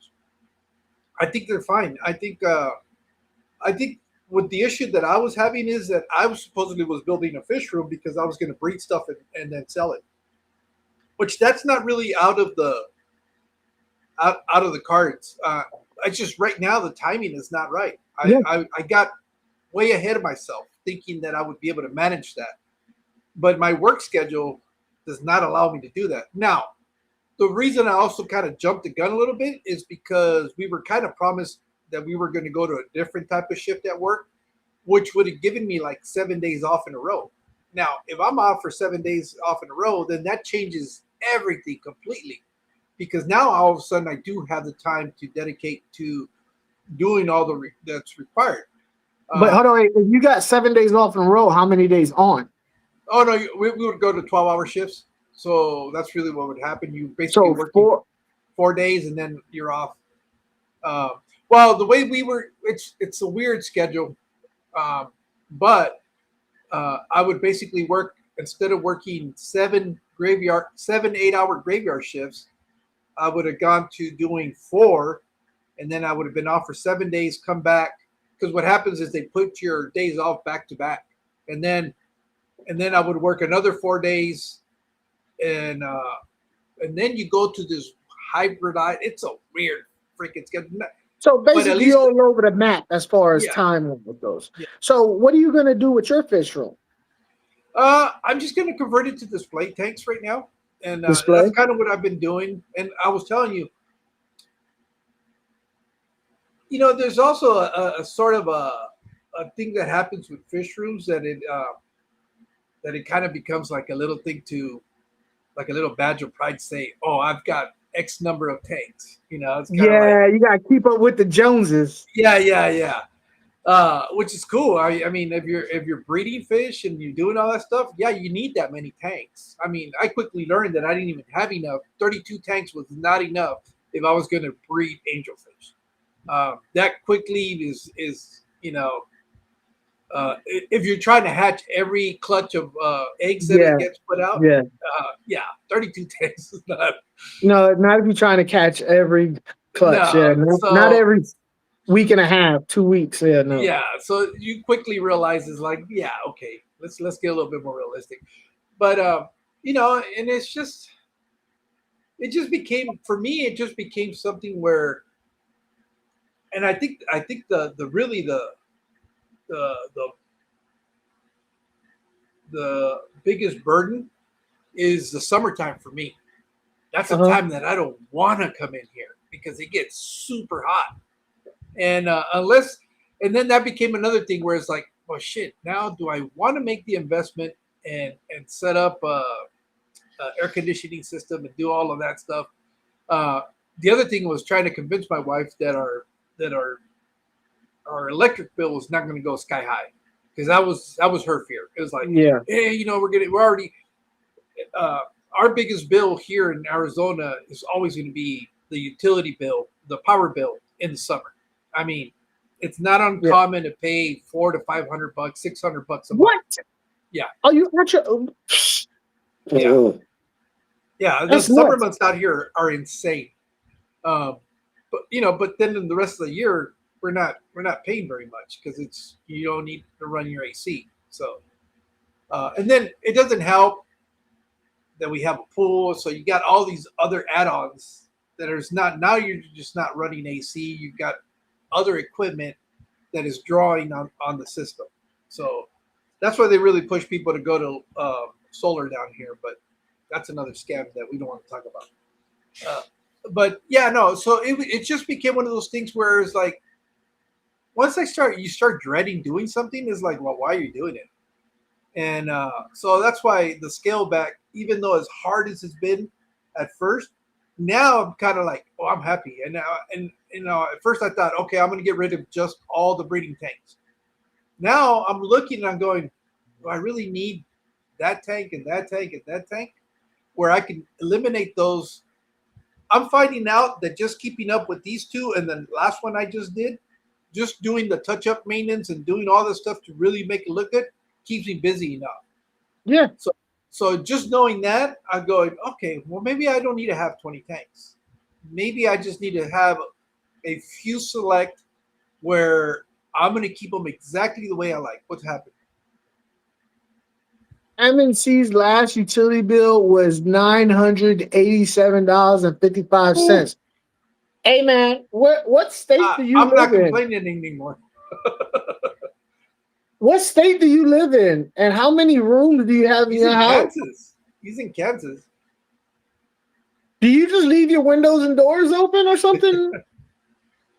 I think they're fine. I think what the issue that I was having is that I was supposedly was building a fish room because I was going to breed stuff and then sell it, which that's not really out of the cards. I just right now the timing is not right. Yeah. I got way ahead of myself thinking that I would be able to manage that, but my work schedule does not allow me to do that. Now, the reason I also kind of jumped the gun a little bit is because we were kind of promised that we were going to go to a different type of shift at work, which would have given me like 7 days off in a row. Now, if I'm off for 7 days off in a row, then that changes everything completely because now all of a sudden I do have the time to dedicate to doing all that's required. But Uh, hold on, wait, if you got 7 days off in a row, how many days on? oh no, we would go to 12-hour shifts. So that's really what would happen. You basically So working four. 4 days and then you're off. Uh, well, the way we were, it's a weird schedule, but I would basically work instead of working 7 8 hour graveyard shifts. I would have gone to doing 4, and then I would have been off for 7 days. Come back because what happens is they put your days off back to back, and then I would work another 4 days, and then you go to this hybrid. It's a weird freaking schedule, So but at basically, you're least all over the map as far as yeah, time limit goes. yeah. So what are you gonna do with your fish room I'm just going to convert it to display tanks right now, and that's display? kind of what I've been doing. And I was telling you, there's also a sort of a thing that happens with fish rooms that it kind of becomes like a little thing to like a little badge of pride. Say, oh, I've got X number of tanks. It's kind of like Yeah, you gotta keep up with the Joneses. yeah, yeah, yeah. Which is cool. I mean, if you're breeding fish and you're doing all that stuff, yeah, you need that many tanks. I mean, I quickly learned that I didn't even have enough. 32 tanks was not enough if I was going to breed angelfish. That quickly is if you're trying to hatch every clutch of eggs that it Yeah, gets put out, yeah. yeah, 32 tanks is not No, not if you're trying to catch every clutch. Yeah, no. not So every week and a half, 2 weeks. Yeah, no. yeah, so you quickly realize is like, yeah, okay, let's get a little bit more realistic. But and it just became for me, it just became something where, and I think the really the the biggest burden is the summertime for me. That's Uh the huh. time that I don't want to come in here because it gets super hot. And and then that became another thing where it's like, well, shit. Now, do I want to make the investment and set up a air conditioning system and do all of that stuff? Uh, the other thing was trying to convince my wife that our electric bill was not going to go sky high, because that was her fear. It was like, Yeah. hey, we're already our biggest bill here in Arizona is always going to be the utility bill, the power bill in the summer. I mean, it's not Yeah. uncommon to pay $400 to $500, $600 a month. What? Yeah. Are you actually? Yeah. Yeah, the That's summer nuts. months out here are insane. But then in the rest of the year, we're not paying very much because you don't need to run your AC. So, and then it doesn't help that we have a pool, so you got all these other add-ons that is not now. You're just not running AC. You've got other equipment that is drawing on the system. So that's why they really push people to go to solar down here. But that's another scam that we don't want to talk about. But yeah, no. So it just became one of those things where it's like, once you start dreading doing something. Is like, well, why are you doing it? And so that's why the scale back, even though as hard as it's been at first, now I'm kind of like, oh, I'm happy. And now, and at first I thought, okay, I'm going to get rid of just all the breeding tanks. Now I'm looking and I'm going, do I really need that tank and that tank and that tank? Where I can eliminate those. I'm finding out that just keeping up with these two and the last one I just did, just doing the touch-up maintenance and doing all this stuff to really make it look good, keeps me busy enough. Yeah. So just knowing that, I'm going, okay, well, maybe I don't need to have 20 tanks. Maybe I just need to have a few select where I'm going to keep them exactly the way I like. What's happening? MNC's last utility bill was $987.55. Hey man, what state do you I'm live not in? complaining anymore. What state do you live in? And how many rooms do you have in your house? Kansas. He's in Kansas. Do you just leave your windows and doors open or something?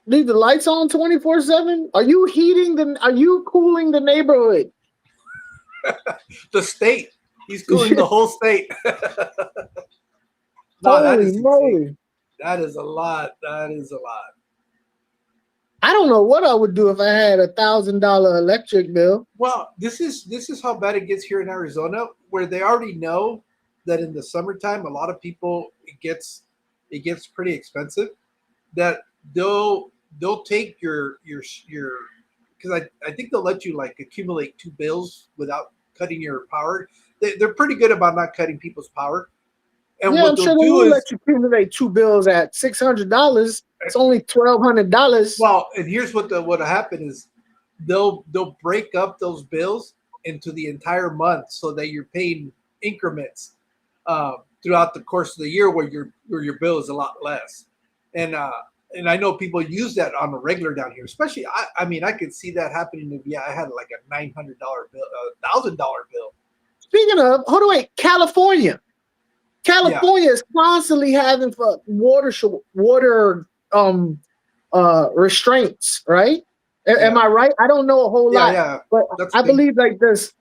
Leave the lights on 24/7? Are you cooling the neighborhood? The state. He's cooling the whole state. No, that Holy is moly. insane. That is a lot. That is a lot. I don't know what I would do if I had $1,000 electric bill. Well, this is how bad it gets here in Arizona, where they already know that in the summertime, a lot of people it gets pretty expensive. That they'll take your because I think they'll let you like accumulate two bills without cutting your power. They're pretty good about not cutting people's power. And Yeah, what I'm they'll sure they do will is, let you accumulate two bills at $600. It's only $1,200. well, and here's what'll happen is they'll break up those bills into the entire month so that you're paying increments throughout the course of the year where your bill is a lot less. And I know people use that on a regular down here, especially I mean I could see that happening if I had like a $900 bill, $1,000 bill. Speaking of, hold on, wait, California is constantly having for water restraints, right? Am I right? I don't know a whole lot, but I believe like this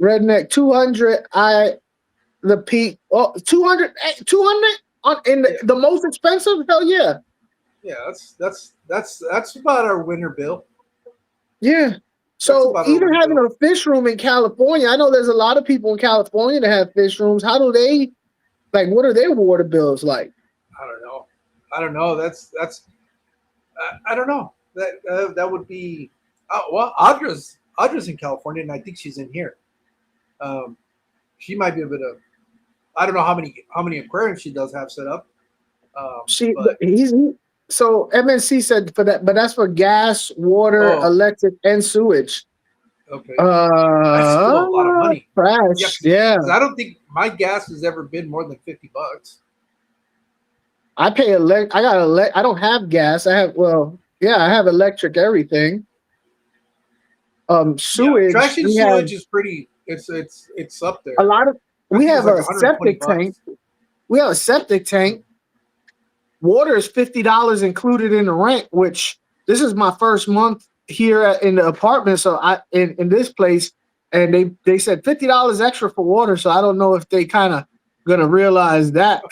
redneck 200. The peak 200 on in the most expensive. Hell yeah. Yeah, that's about our winter bill. Yeah. So even having a fish room in California, I know there's a lot of people in California that have fish rooms. How do they what are their water bills like? I don't know. That's I don't know. That would be well, Audra's in California and I think she's in here. She might be a bit of I don't know how many aquariums she does have set up. So MNC said for that, but that's for gas, water, electric, and sewage. Okay. That's still a lot of money. Yeah. I don't think my gas has ever been more than $50. I pay I don't have gas. I have I have electric everything. Sewage. Trash and sewage is pretty. It's up there. A lot of we have a septic tank. We have a septic tank. Water is $50 included in the rent, which this is my first month here in the apartment. So in this place, and they said $50 extra for water. So I don't know if they kind of gonna realize that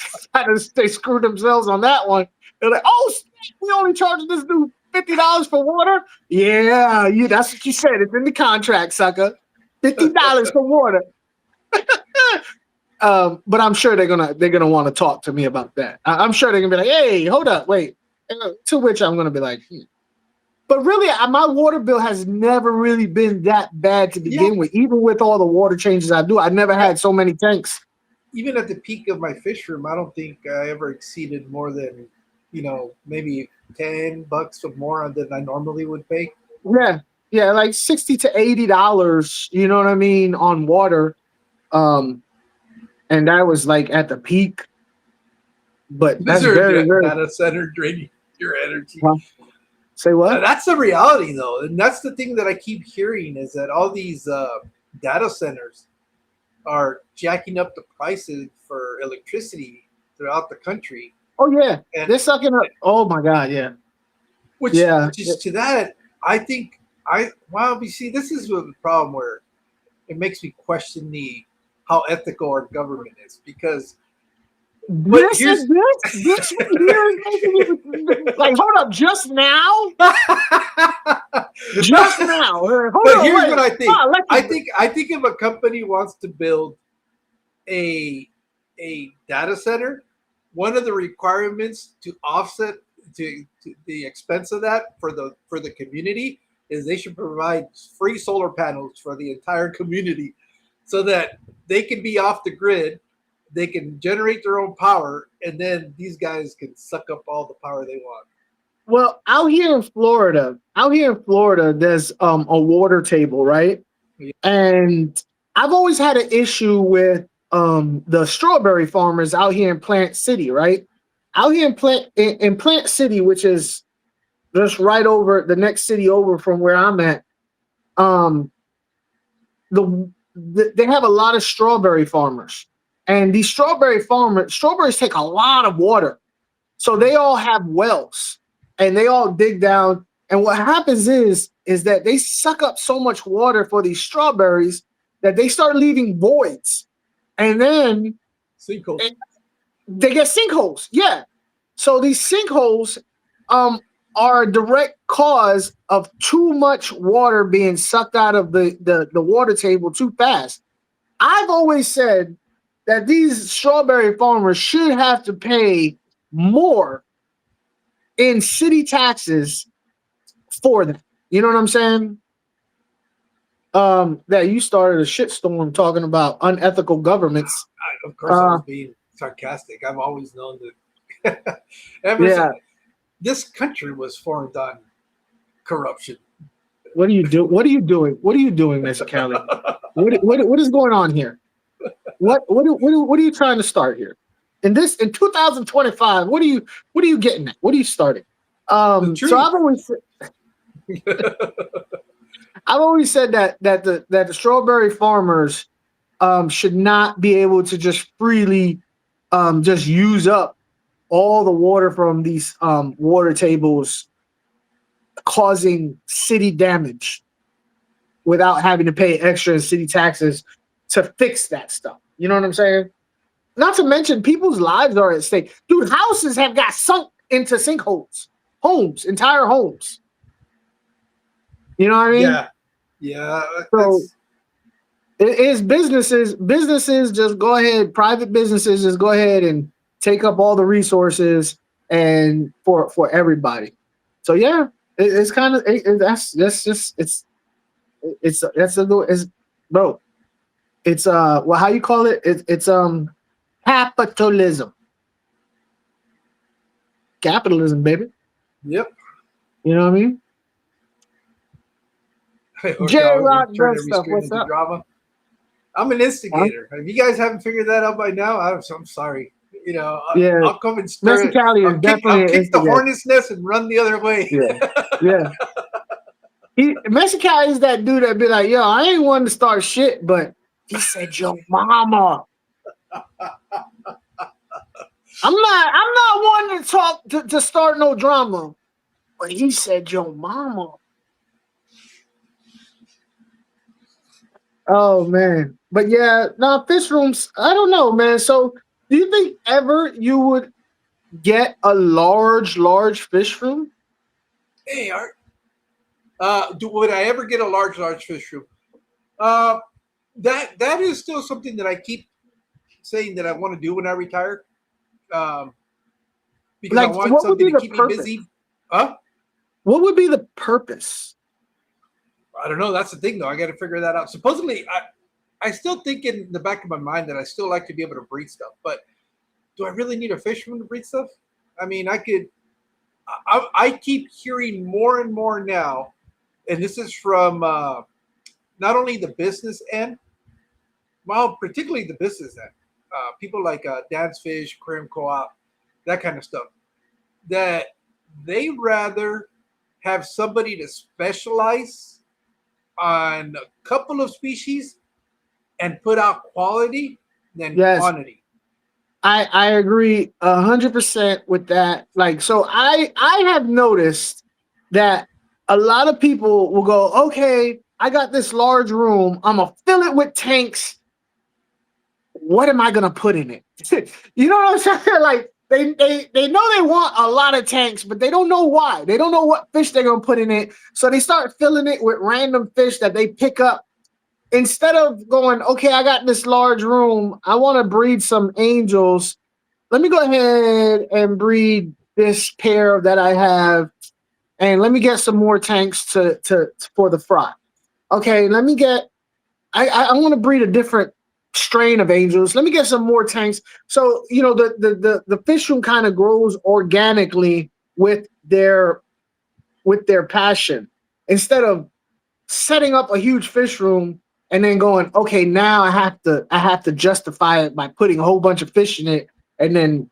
they screwed themselves on that one. They're like, oh, snap, we only charged this dude $50 for water. Yeah, that's what you said. It's in the contract, sucker. $50 for water. But I'm sure they're gonna want to talk to me about that. I'm sure they're gonna be like, hey, hold up, wait. To which I'm gonna be like, But really, my water bill has never really been that bad to begin with. Even with all the water changes I do, I never had so many tanks. Even at the peak of my fish room, I don't think I ever exceeded more than, maybe $10 or more than I normally would pay. Yeah, like $60 to $80. You know what I mean on water, and that was like at the peak. But that's very data center draining your energy. Huh? Say what? That's the reality, though, and that's the thing that I keep hearing is that all these data centers are jacking up the prices for electricity throughout the country. Oh yeah, and they're sucking up. Oh my god, yeah. Which is to that, I think you see, this is the problem where it makes me question how ethical our government is, because this like, hold up, just now? Just now. Here's what I think. I think if a company wants to build a data center, one of the requirements to offset to the expense of that for the community is they should provide free solar panels for the entire community, so that they can be off the grid, they can generate their own power, and then these guys can suck up all the power they want. Well, out here in Florida, there's a water table, right? Yeah. And I've always had an issue with the strawberry farmers out here in Plant City, right? Out here in Plant City, which is just right over the next city over from where I'm at. They have a lot of strawberry farmers, and these strawberries take a lot of water, so they all have wells, and they all dig down. And what happens is that they suck up so much water for these strawberries that they start leaving voids, and then sinkholes. They get sinkholes. Yeah, so these sinkholes are a direct cause of too much water being sucked out of the water table too fast. I've always said that these strawberry farmers should have to pay more in city taxes for them. You know what I'm saying? That you started a shitstorm talking about unethical governments. Of course, I was being sarcastic. I've always known that. This country was formed on corruption. What are you doing? What are you doing, Mr. Kelly? What is going on here? What are you trying to start here? In 2025, what are you getting at? What are you starting? So I've always said that the strawberry farmers should not be able to just freely just use up all the water from these water tables, causing city damage without having to pay extra city taxes to fix that stuff. You know what I'm saying? Not to mention, people's lives are at stake. Dude, houses have got sunk into sinkholes. Entire homes. You know what I mean? Yeah. So it is businesses just go ahead, private businesses just go ahead and take up all the resources and for everybody. So yeah, it's kind of that's bro. It's well, how you call it? It's capitalism. Capitalism, baby. Yep. You know what I mean? J-Rock does stuff. What's up? Drama. I'm an instigator. If you guys haven't figured that out by now, I'm sorry. You know, I'll come and stir it. I'll kick the hornet's nest and run the other way. Yeah. Mexicali is that dude that be like, yo, I ain't one to start shit, but he said your mama. I'm not one to talk to start no drama, but he said your mama. Oh man, but yeah, no fish rooms. I don't know, man. So, do you think ever you would get a large fish room? Hey, Art, would I ever get a large fish room? Uh, that is still something that I keep saying that I want to do when I retire, um, because I Like, want what would something be to the keep me purpose? busy. Huh? What would be the purpose? I don't know. That's the thing, though. I got to figure that out. Supposedly, I still think in the back of my mind that I still like to be able to breed stuff, but do I really need a fish room to breed stuff? I mean, I could. I keep hearing more and more now, and this is from not only the business end, well, particularly the business end. People like Dan's Fish, Aquarium Co-op, that kind of stuff. That they rather have somebody to specialize on a couple of species and put out quality than Yes, quantity. I agree 100% with that. Like, so I have noticed that a lot of people will go, okay, I got this large room. I'm gonna fill it with tanks. What am I gonna put in it? You know what I'm saying? Like they know they want a lot of tanks, but they don't know why. They don't know what fish they're gonna put in it. So they start filling it with random fish that they pick up instead of going, okay, I got this large room. I want to breed some angels. Let me go ahead and breed this pair that I have, and let me get some more tanks to for the fry. Okay, let me get. I want to breed a different strain of angels. Let me get some more tanks. So the fish room kind of grows organically with their passion instead of setting up a huge fish room and then going, okay, now I have to justify it by putting a whole bunch of fish in it and then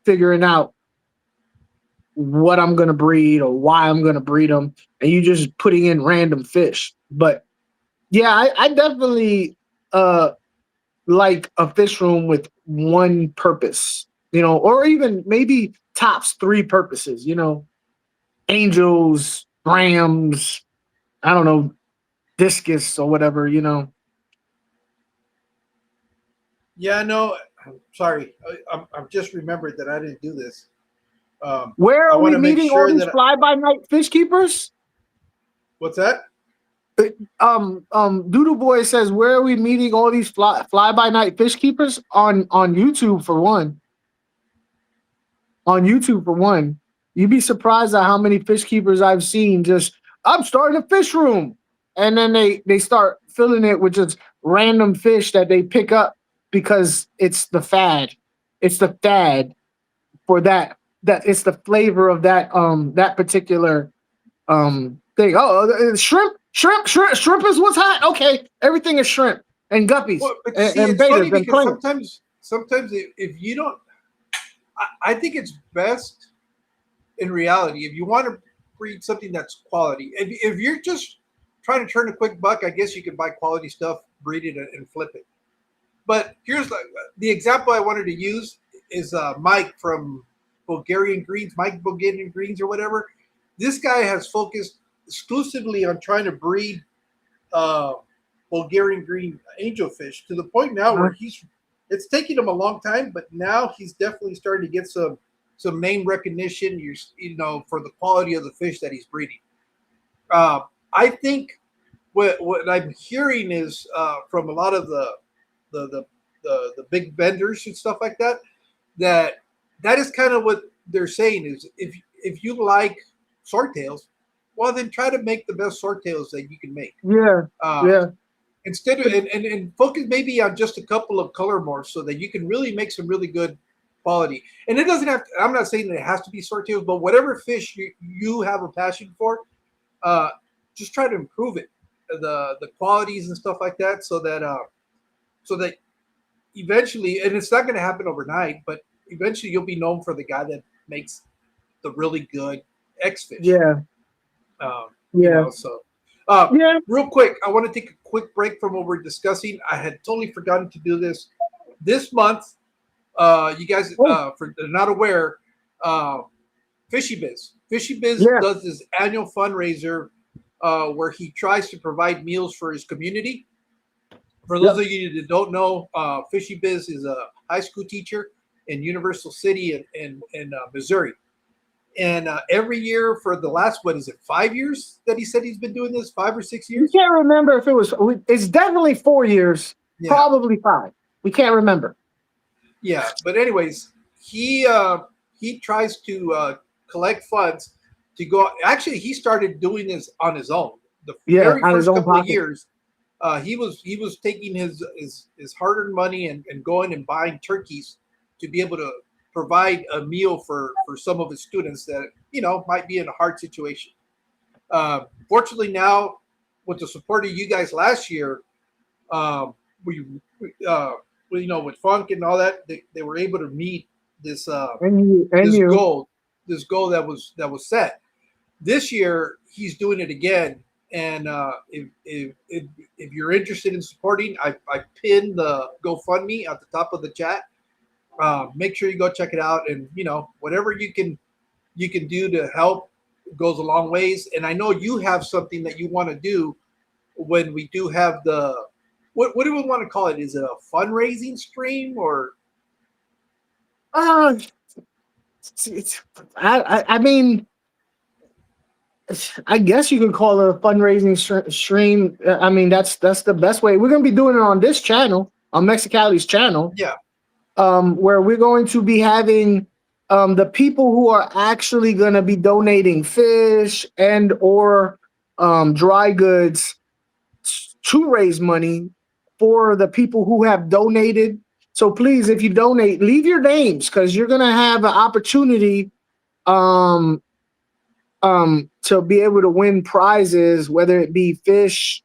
figuring out what I'm gonna breed or why I'm gonna breed them, and you just putting in random fish. But yeah, I definitely uh like a fish room with one purpose, or even maybe tops three purposes, angels, grams, I don't know, discus or whatever. Yeah, no, I'm sorry. I've just remembered that I didn't do this. Where I are want we to make meeting all sure these that. fly by night fish keepers? What's that? Doodle Boy says, where are we meeting all these fly by night fish keepers? On YouTube for one. On YouTube for one. You'd be surprised at how many fish keepers I've seen. Just, I'm starting a fish room, and then they start filling it with just random fish that they pick up because it's the fad. It's the fad for that it's the flavor of that particular thing. Oh, shrimp is what's hot. Okay, everything is shrimp and guppies Well, but you and, see, and it's funny betas and because clams. sometimes if you don't, I think it's best in reality if you want to breed something that's quality. If you're just trying to turn a quick buck, I guess you can buy quality stuff, breed it, and flip it. But here's the example I wanted to use is Mike from Bulgarian Greens, Mike Bulgarian Greens or whatever. This guy has focused exclusively on trying to breed uh, Bulgarian green angelfish to the point now Uh, where it's taking him a long time, but now he's definitely starting to get some name recognition. For the quality of the fish that he's breeding. I think what I'm hearing is from a lot of the, the the big vendors and stuff like that that that is kind of what they're saying is if you like swordtails, well then try to make the best swordtails that you can make. yeah, Uh, yeah, Instead of and focus maybe on just a couple of color morphs so that you can really make some really good quality. And it doesn't have to, I'm not saying that it has to be swordtails, but whatever fish you have a passion for, uh, just try to improve it, the qualities and stuff like that, so that eventually, and it's not going to happen overnight, but eventually you'll be known for the guy that makes the really good X fish. yeah, Um, yeah, so yeah. real quick, I want to take a quick break from what we're discussing. I had totally forgotten to do this month. You guys, Oh, for they're not aware, uh, Fishy Biz yeah. does this annual fundraiser where he tries to provide meals for his community. For those Yep. of you that don't know, Fishy Biz is a high school teacher in Universal City in Missouri. And every year for the last, what is it, 5 years that he said he's been doing this, 5 or 6 years? We can't remember if it was. It's definitely 4 years, Yeah, probably 5. We can't remember. yeah. But anyways, he tries to collect funds to go. Actually, he started doing this on his own. The Yeah, very out of his first own couple of pocket. years, he was taking his hard-earned money and going and buying turkeys to be able to provide a meal for some of his students that might be in a hard situation. Fortunately, now with the support of you guys last year, um, we with Funk and all that, they were able to meet this And this you. goal this goal that was set. This year, he's doing it again. And if you're interested in supporting, I pinned the GoFundMe at the top of the chat. Make sure you go check it out, and whatever you can do to help goes a long ways. And I know you have something that you want to do when we do have the what do we want to call it? Is it a fundraising stream or Uh, I mean, I guess you could call it a fundraising stream. I mean, that's the best way. We're gonna be doing it on this channel, on Mexicali's channel, yeah? where we're going to be having the people who are actually gonna be donating fish and or dry goods to raise money for the people who have donated. So please, if you donate, leave your names because you're gonna have an opportunity um to be able to win prizes, whether it be fish,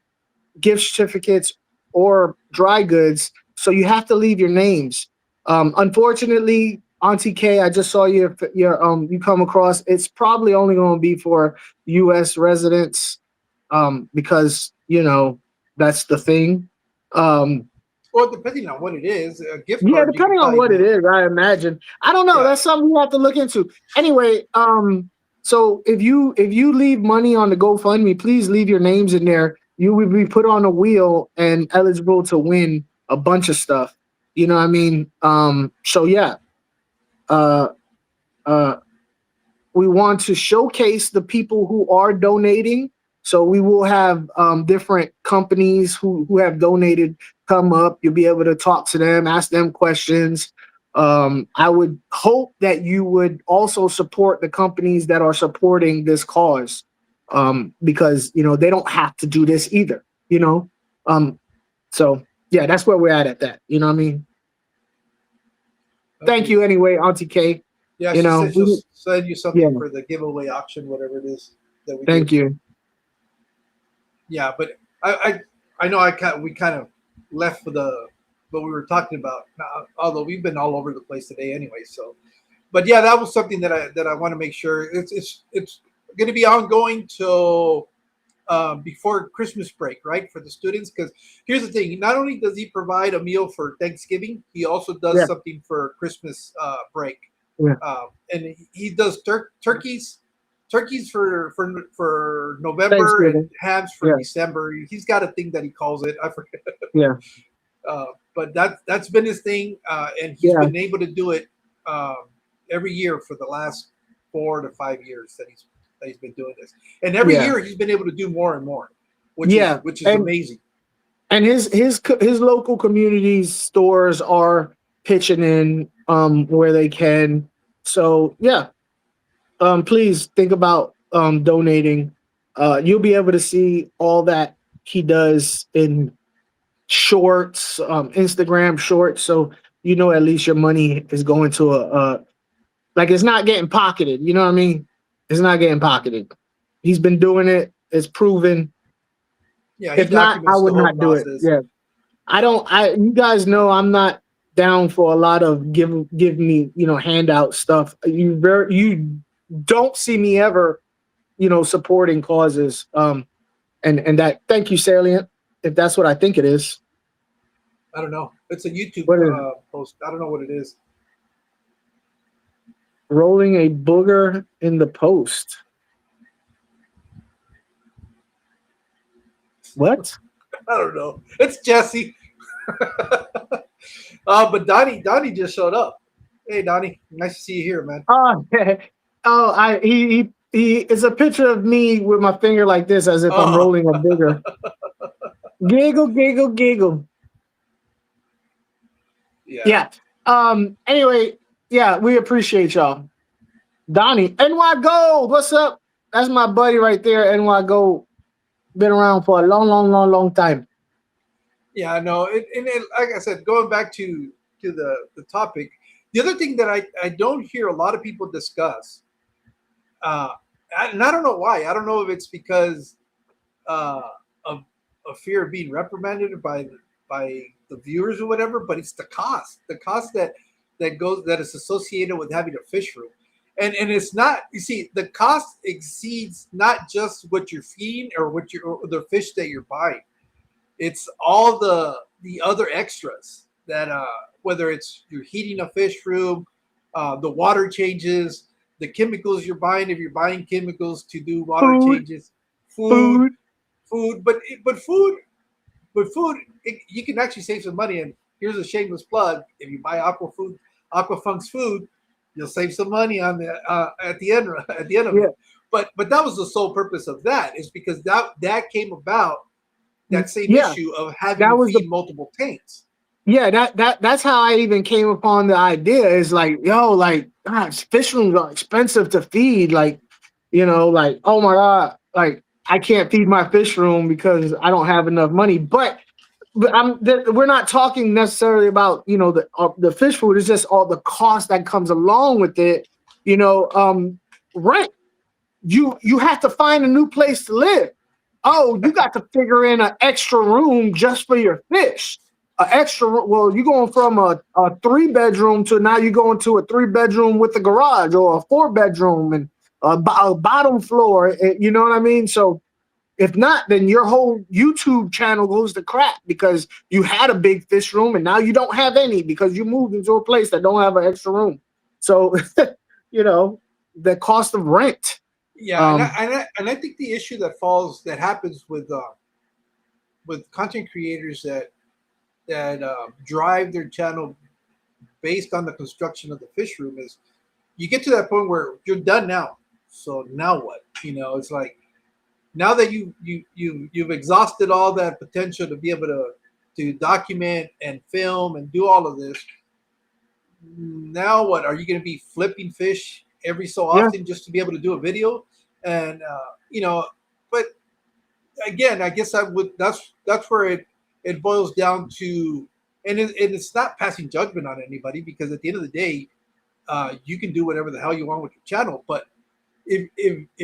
gift certificates, or dry goods. So you have to leave your names. Unfortunately, Auntie K, I just saw you come across. It's probably only going to be for U.S. residents, because that's the thing. Um, Well, depending on what it is, a gift yeah, card you could depending on probably what it do. is, I imagine. I don't know. Yeah, That's something we have to look into. Anyway, so if you leave money on the GoFundMe, please leave your names in there. You will be put on a wheel and eligible to win a bunch of stuff. You know what I mean? So yeah. Uh uh we want to showcase the people who are donating. So we will have different companies who have donated come up. You'll be able to talk to them, ask them questions. I would hope that you would also support the companies that are supporting this cause, because they don't have to do this either. Um, so yeah, that's where we're at that. You know what I mean? Thank okay. you anyway, Auntie K. Yeah, You she know, said she'll send you yeah, something for the giveaway auction, whatever it is that we do. thank you. Yeah, but I know we kind of left for the what we were talking about. Now, although we've been all over the place today anyway. So, but yeah, that was something that I want to make sure it's going to be ongoing till before Christmas break, right, for the students. Because here's the thing: not only does he provide a meal for Thanksgiving, he also does Yeah, something for Christmas break, yeah. and he does turkeys for November and Thanksgiving. hams for Yeah, December. He's got a thing that he calls it. I forget, yeah, but that's been his thing, and he's yeah, been able to do it um, every year for the last 4 to 5 years that he's been doing this, and every yeah, year he's been able to do more and more, which is yeah. which is And amazing. his local communities stores are pitching in where they can. So yeah, please think about donating. You'll be able to see all that he does in shorts, Instagram shorts. So at least your money is going to like it's not getting pocketed. You know what I mean? It's not getting pocketed. He's been doing it. It's proven. Yeah, he If not, I documents the would whole not do it. process. Yeah. I don't. You guys know I'm not down for a lot of give me handout stuff. You don't see me ever supporting causes. And that, thank you, Salient, if that's what I think it is. I don't know. It's a YouTube What is post. I don't know what it is. rolling a booger in the post? What? I don't know. It's Jesse. But Donnie just showed up. Hey, Donnie, nice to see you here, man. Oh, oh, he. It's a picture of me with my finger like this, as if I'm Oh, rolling a bigger. Giggle, giggle, giggle. yeah, Yeah. Anyway, yeah, we appreciate y'all. Donnie, NY Gold, what's up? That's my buddy right there, NY Gold. Been around for a long, long, long, long time. yeah. No, like I said, going back to the topic, the other thing that I don't hear a lot of people discuss, uh, and I don't know why. I don't know if it's because uh, of fear of being reprimanded by the viewers or whatever, but it's the cost that is associated with having a fish room. And it's not, you see, the cost exceeds not just what you're feeding or or the fish that you're buying. It's all the other extras that whether it's you're heating a fish room, the water changes, the chemicals you're buying if you're buying chemicals to do water Food, changes, food, food. food, but food, you can actually save some money. And here's a shameless plug: if you buy Aquafunk's food, you'll save some money on the at the end of Yeah, it. But that was the sole purpose of that, is because that came about, that same yeah. issue of having That to was the feed multiple tanks. Yeah, that's how I even came upon the idea. Is like, yo, like, gosh, fish rooms are expensive to feed. Like, like, oh my god, like I can't feed my fish room because I don't have enough money. But we're not talking necessarily about the fish food. It's just all the cost that comes along with it. You know, rent. You have to find a new place to live. Oh, you got to figure in an extra room just for your fish. An extra, well, you're going from a 3 bedroom to now you're going to a 3 bedroom with a garage, or a 4 bedroom and a bottom floor. You know what I mean? So if not, then your whole YouTube channel goes to crap because you had a big fish room and now you don't have any because you moved into a place that don't have an extra room. So, you know, the cost of rent. Yeah, Um, and I think the issue that happens with content creators that drive their channel based on the construction of the fish room is, you get to that point where you're done now. So now what? It's like, now that you've exhausted all that potential to be able to document and film and do all of this. Now what? Are you going to be flipping fish every so yeah, often just to be able to do a video? And but again, I guess I would. That's where it boils down to, and it's not passing judgment on anybody, because at the end of the day, you can do whatever the hell you want with your channel. But if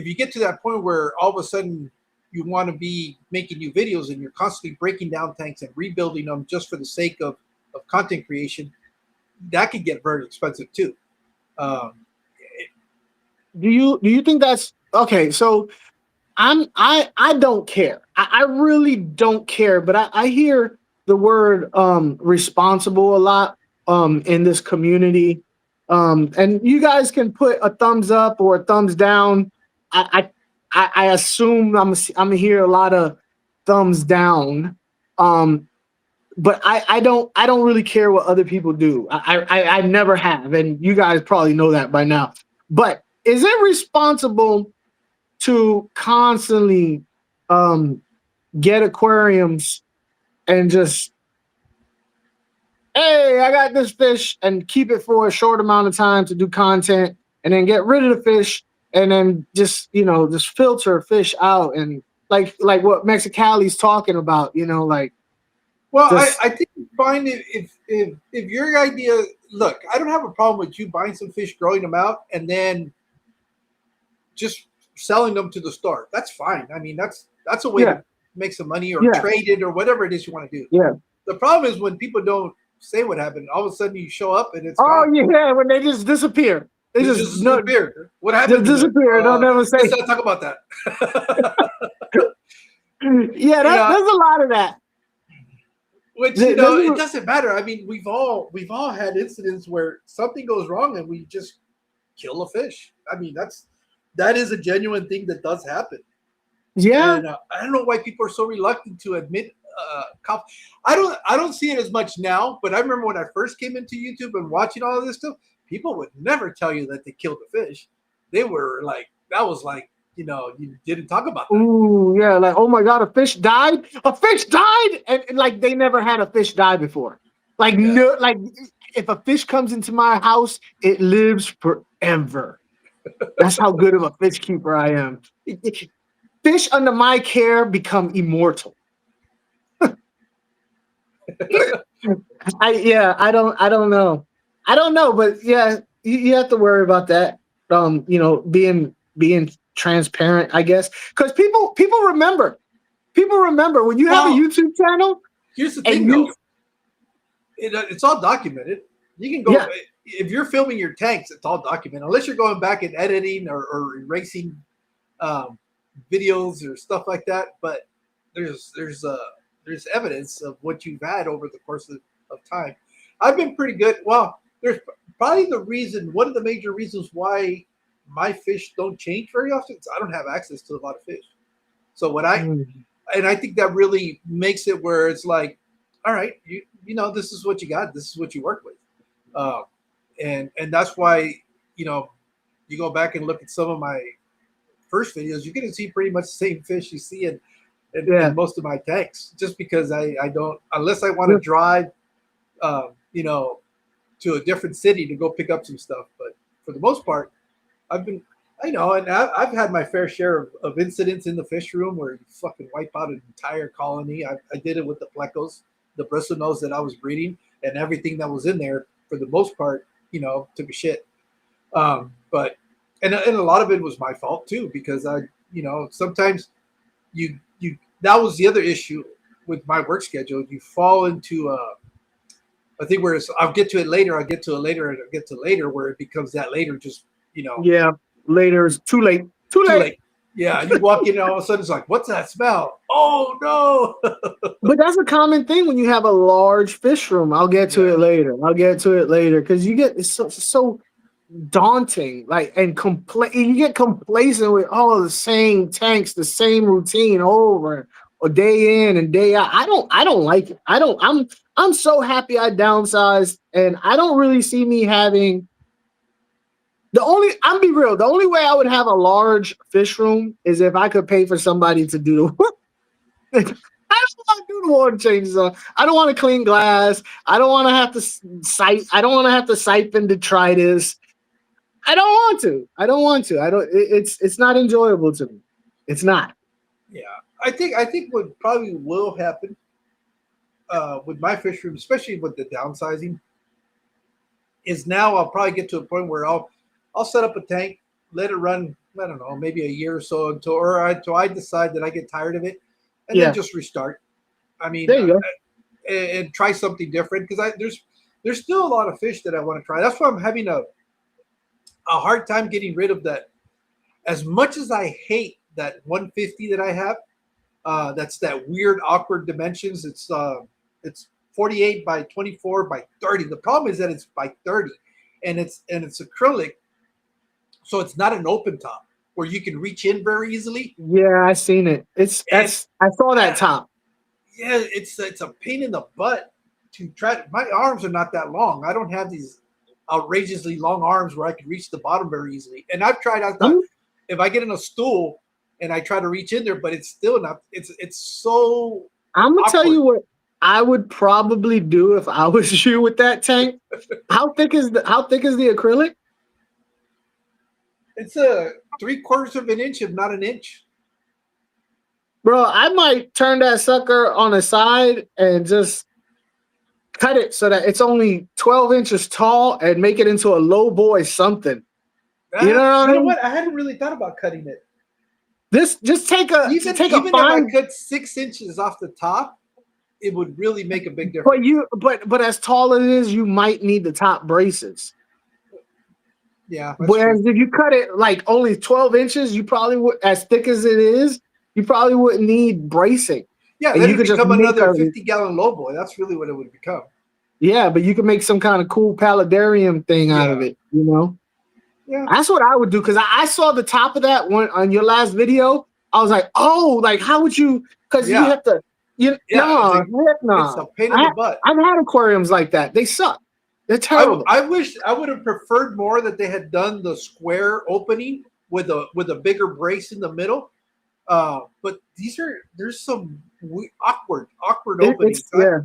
you get to that point where all of a sudden you want to be making new videos and you're constantly breaking down tanks and rebuilding them just for the sake of content creation, that could get very expensive too. Um, do you think that's okay? So I don't care. I really don't care. But I hear the word responsible a lot in this community. And you guys can put a thumbs up or a thumbs down. I assume I'm gonna hear a lot of thumbs down. Um, but I don't really care what other people do. I never have, and you guys probably know that by now. But is it responsible to constantly um, get aquariums and just, hey, I got this fish, and keep it for a short amount of time to do content, and then get rid of the fish, and then just filter fish out, and like what Mexicali's talking about, like well, just I think it's fine if your idea. Look, I don't have a problem with you buying some fish, growing them out, and then just selling them to the store. That's fine. I mean, that's a way yeah, to make some money, or yeah, trade it, or whatever it is you want to do. yeah. The problem is when people don't say what happened. All of a sudden you show up and it's Oh gone. yeah, when they just disappear, they It just just no, disappeared. What just happened to them? disappear. Don't never Let's say. not talk about that. Yeah, you know, there's a lot of that. which, it doesn't matter. I mean, we've all had incidents where something goes wrong and we just kill a fish. I mean, that is a genuine thing that does happen. Yeah, And I don't know why people are so reluctant to admit I don't see it as much now, but I remember when I first came into YouTube and watching all of this stuff, people would never tell you that they killed a fish. They were like, that was like, you didn't talk about that. Ooh, yeah, like, oh my God, a fish died. A fish died, and like they never had a fish die before. Like no, like if a fish comes into my house, it lives forever. That's how good of a fish keeper I am. Fish under my care become immortal. I don't know. I don't know, but yeah, you have to worry about that. Being transparent, I guess, because people remember when you have a YouTube channel. Here's the thing, though. It's all documented. You can go if you're filming your tanks. It's all documented, unless you're going back and editing or erasing videos or stuff like that. But there's evidence of what you've had over the course of time. I've been pretty good. Well, there's probably one of the major reasons why my fish don't change very often is I don't have access to a lot of fish. So and I think that really makes it where it's like, all right, this is what you got. This is what you work with. And that's why, you go back and look at some of my first videos, you're going to see pretty much the same fish you see in most of my tanks, just because I don't, unless I want to drive, to a different city to go pick up some stuff. But for the most part, and I've had my fair share of incidents in the fish room where you fucking wipe out an entire colony. I did it with the plecos, the bristlenose that I was breeding, and everything that was in there, for the most part, took a shit. But a lot of it was my fault too, because sometimes that was the other issue with my work schedule. You fall into I think where I'll get to it later, and I'll get to later where it becomes that later just, Yeah, later is too late. Too late. Yeah, you walk in and all of a sudden it's like, what's that smell? Oh no. But that's a common thing when you have a large fish room. I'll get to it later. Because you get it's so daunting, like, and you get complacent with all of the same tanks, the same routine over or day in and day out. I don't like it. I'm so happy I downsized, and I don't really see me having I'm be real, the only way I would have a large fish room is if I could pay for somebody to do the work. I don't want to do the water changes on. I don't want to clean glass. I don't want to have to siphon detritus. I don't want to. It's not enjoyable to me. It's not. Yeah. I think what probably will happen with my fish room, especially with the downsizing, is now I'll probably get to a point where I'll set up a tank, let it run, I don't know, maybe a year or so until I decide that I get tired of it, and then just restart. I mean, there you go. And try something different, because there's still a lot of fish that I want to try. That's why I'm having a hard time getting rid of that. As much as I hate that 150 that I have, that's that weird awkward dimensions. It's 48 by 24 by 30. The problem is that it's by 30, and it's acrylic, so it's not an open top where you can reach in very easily. Yeah, I seen it. I saw that top. Yeah, it's a pain in the butt to try. My arms are not that long. I don't have these outrageously long arms where I can reach the bottom very easily. And I've tried. I thought if I get in a stool and I try to reach in there, but it's still not. It's so. I'm gonna awkward. tell you what I would probably do if I was you with that tank. How thick is the acrylic? It's a 3/4 of an inch, if not an inch. Bro, I might turn that sucker on the side and just cut it so that it's only 12 inches tall and make it into a low boy something. You know what I mean? What? I hadn't really thought about cutting it. Just take a even fine. If I cut 6 inches off the top, it would really make a big difference. But as tall as it is, you might need the top braces. Yeah. Whereas if you cut it like only 12 inches, you probably would, as thick as it is, you probably wouldn't need bracing. Yeah, then you could become another 50-gallon lowboy. That's really what it would become. Yeah, but you can make some kind of cool paludarium thing out of it, you know? Yeah. That's what I would do, because I saw the top of that one on your last video. I was like, oh, like how would you, because Yeah, heck it's no. a pain in the butt. I've had aquariums like that. They suck. They're terrible. I wish I would have preferred more that they had done the square opening with a bigger brace in the middle. But there's some awkward It's openings. yeah.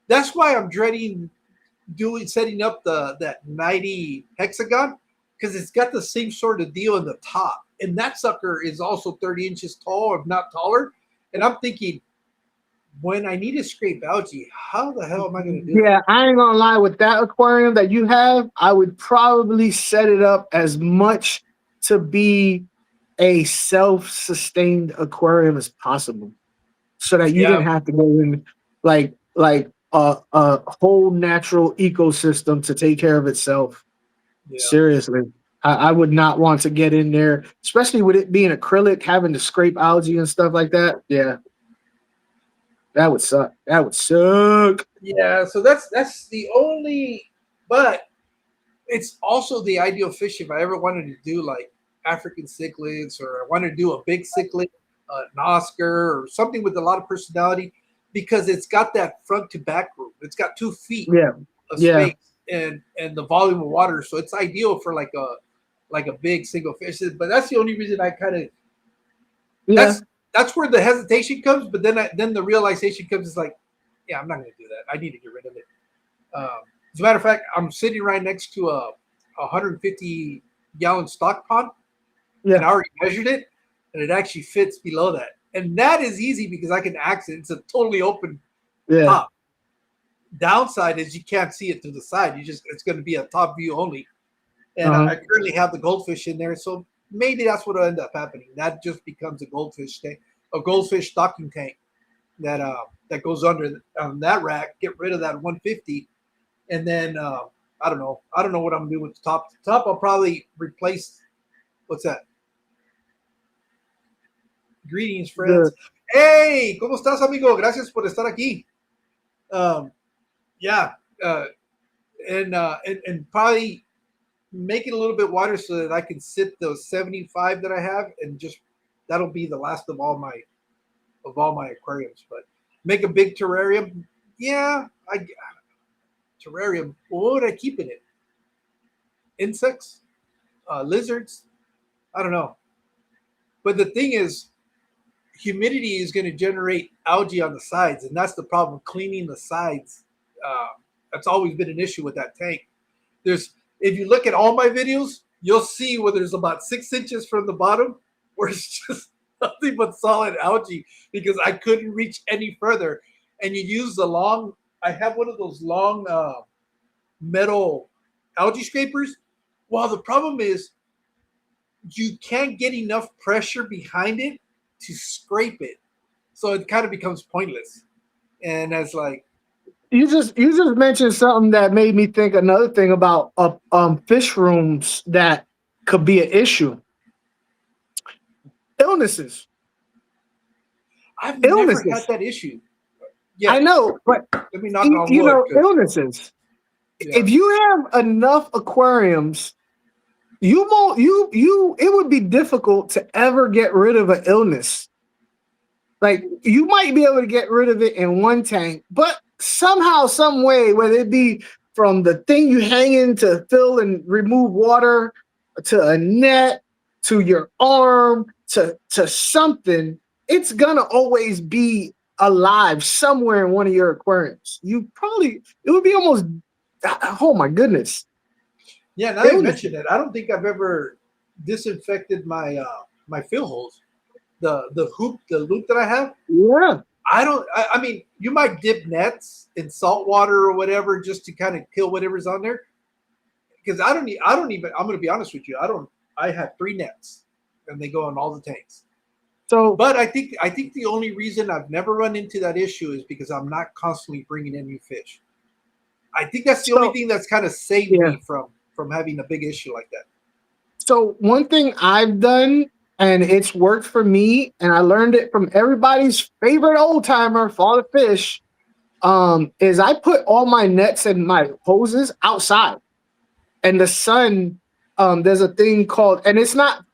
That's why I'm dreading setting up that 90 hexagon, because it's got the same sort of deal in the top, and that sucker is also 30 inches tall, if not taller. And I'm thinking, when I need to scrape algae, how the hell am I going to do Yeah, I ain't gonna lie. With that aquarium that you have, I would probably set it up as much to be a self-sustained aquarium as possible, so that you didn't Yeah, have to go in like a whole natural ecosystem to take care of itself. yeah. Seriously, I would not want to get in there, especially with it being acrylic, having to scrape algae and stuff like that. Yeah, that would suck. That would suck. Yeah, so that's the only, but it's also the ideal fish if I ever wanted to do like African cichlids, or I wanted to do a big cichlid, an Oscar, or something with a lot of personality, because it's got that front to back room. It's got 2 feet Yeah, of yeah, space and the volume of water, so it's ideal for like a big single fish. But that's the only reason I kind of yeah. that's where the hesitation comes. But then the realization comes is like, yeah, I'm not going to do that. I need to get rid of it. As a matter of fact, I'm sitting right next to a 150-gallon stock pond, and Yeah, I already measured it, and it actually fits below that. And that is easy because I can access it. It's a totally open yeah. top. Downside is you can't see it to the side. It's going to be a top view only. And Uh-huh. I currently have the goldfish in there, so maybe that's what will end up happening. That just becomes a goldfish tank, a goldfish stocking tank that goes under on that rack. Get rid of that 150, and then I don't know. I don't know what I'm doing with the top. The top, I'll probably replace. What's that? Greetings, friends. Good. Hey, ¿cómo estás, amigo? Gracias por estar aquí. Um, yeah, uh, and probably make it a little bit wider so that I can sit those 75 that I have, and just that'll be the last of all my aquariums. But make a big terrarium. Yeah, I terrarium. What would I keep in it? Insects, lizards. I don't know. But the thing is, humidity is going to generate algae on the sides, and that's the problem. Cleaning the sides. Uh, that's always been an issue with that tank. If you look at all my videos, you'll see where there's about 6 inches from the bottom where it's just nothing but solid algae because I couldn't reach any further. And you use the long. I have one of those long metal algae scrapers. Well, the problem is you can't get enough pressure behind it to scrape it, so it kind of becomes pointless. And that's like, You just mentioned something that made me think another thing about fish rooms that could be an issue. Illnesses. I've never had Illnesses. that issue I yet. know, but Let me knock on wood, because illnesses. yeah, If you have enough aquariums, you won't you it would be difficult to ever get rid of an illness. Like you might be able to get rid of it in one tank, but somehow, some way, whether it be from the thing you hang in to fill and remove water, to a net, to your arm, to something, it's gonna always be alive somewhere in one of your aquariums. It would be almost, oh my goodness. yeah. Now you Illnesses. mention it, I don't think I've ever disinfected my fill holes. The loop that I have. Yeah. I don't. I mean, you might dip nets in salt water or whatever just to kind of kill whatever's on there. Because I don't. I don't even. I'm going to be honest with you. I don't. I have 3 nets, and they go in all the tanks. So But I think the only reason I've never run into that issue is because I'm not constantly bringing in new fish. I think that's the only so thing that's kind of saved yeah. me from having a big issue like that. So one thing I've done, and it's worked for me, and I learned it from everybody's favorite old timer, Father Fish, is I put all my nets and my hoses outside. And the sun, there's a thing called, and it's not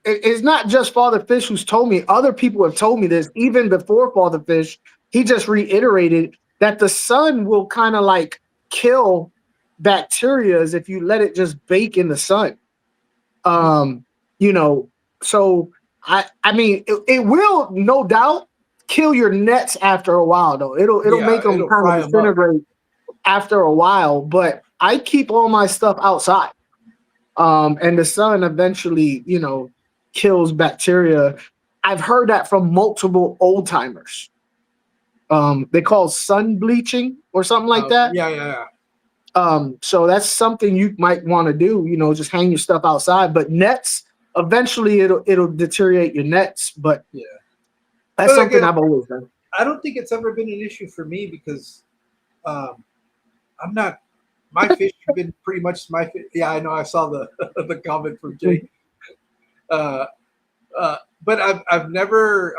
just Father Fish who's told me. Other people have told me this even before Father Fish. he just reiterated that the sun will kind of like kill bacteria if you let it just bake in the sun. Um, you know, so I mean it will no doubt kill your nets after a while though. It'll Yeah, make them it'll kind of fry them up. disintegrate after a while, but I keep all my stuff outside. And the sun eventually, kills bacteria. I've heard that from multiple old timers. They call sun bleaching or something like that. Yeah, yeah, yeah. So that's something you might want to do, just hang your stuff outside. But nets, eventually it'll deteriorate your nets. But Yeah. that's But something again, I've always done. I don't think it's ever been an issue for me because um, I'm not. My fish have been pretty much my. Yeah, I know. I saw the the comment from Jay. Uh, but I've never.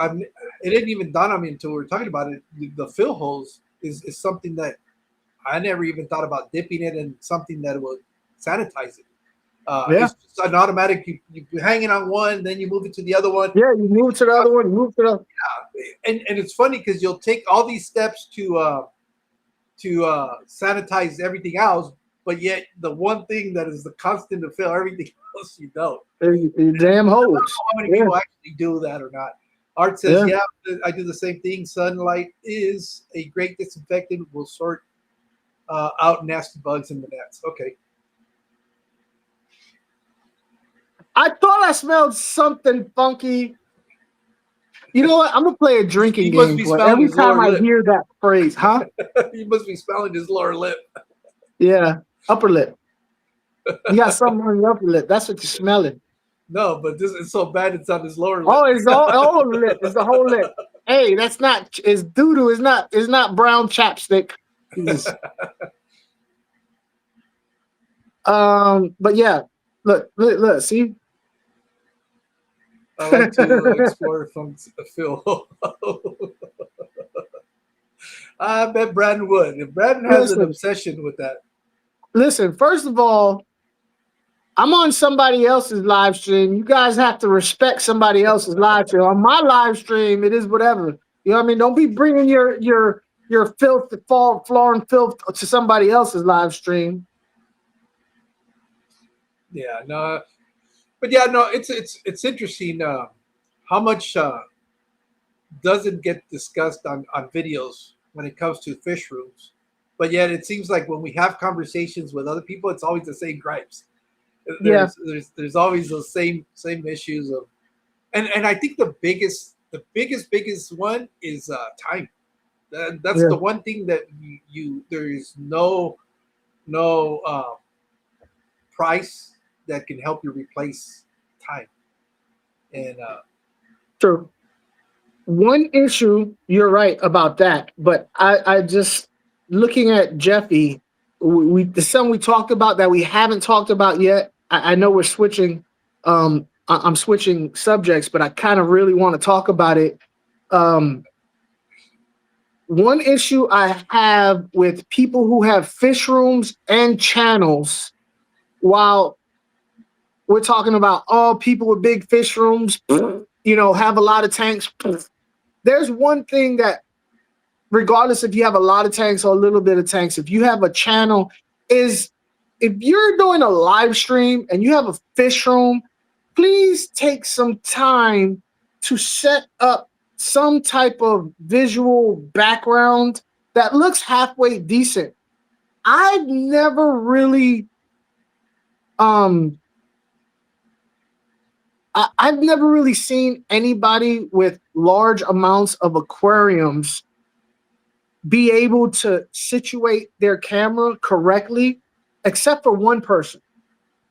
It didn't even dawn on me until we were talking about it. The fill holes is something that I never even thought about dipping it in something that would sanitize it. Yeah. It's just an automatic. You hang it on one, then you move it to the other one. Yeah, you move to the other one, you move to the. And it's funny because you'll take all these steps to sanitize everything else, but yet the one thing that is the constant to fill everything else you don't. You damn I don't know hose. how many Yeah. people actually do that or not. Art says, yeah, I do the same thing. Sunlight is a great disinfectant. Will sort out nasty bugs in the nets. Okay. I thought I smelled something funky. You know what? I'm gonna play a drinking He must game be for smelling every his time lower I lip. hear that phrase, huh? He must be smelling his lower lip. Yeah, upper lip. You got something on your upper lip. That's what you're smelling. No, but this is so bad it's on his lower lip. Oh, it's all lip. It's the whole lip. Hey, that's not. It's doo doo. It's not brown chapstick. Jesus. But yeah, look. See, I like to explore from Phil. I bet Brandon would. If Brandon has an obsession with that. Listen, first of all, I'm on somebody else's live stream. You guys have to respect somebody else's live stream. On my live stream, it is whatever. You know what I mean? Don't be bringing your filth, floor and filth to somebody else's live stream. Yeah, no, but yeah, no, it's interesting how much doesn't get discussed on videos when it comes to fish rooms, but yet it seems like when we have conversations with other people, it's always the same gripes. There's always those same issues of, and I think the biggest one is time. That's the one thing that you there is no price that can help you replace time. And true. One issue, you're right about that, but I just looking at Jeffy, the son we talked about that we haven't talked about yet. I know we're switching. I'm switching subjects, but I kind of really want to talk about it. One issue I have with people who have fish rooms and channels, while we're talking about people with big fish rooms, have a lot of tanks. There's one thing that, regardless if you have a lot of tanks or a little bit of tanks, if you have a channel, is if you're doing a live stream and you have a fish room, please take some time to set up some type of visual background that looks halfway decent. I've never really I've never really seen anybody with large amounts of aquariums be able to situate their camera correctly, except for one person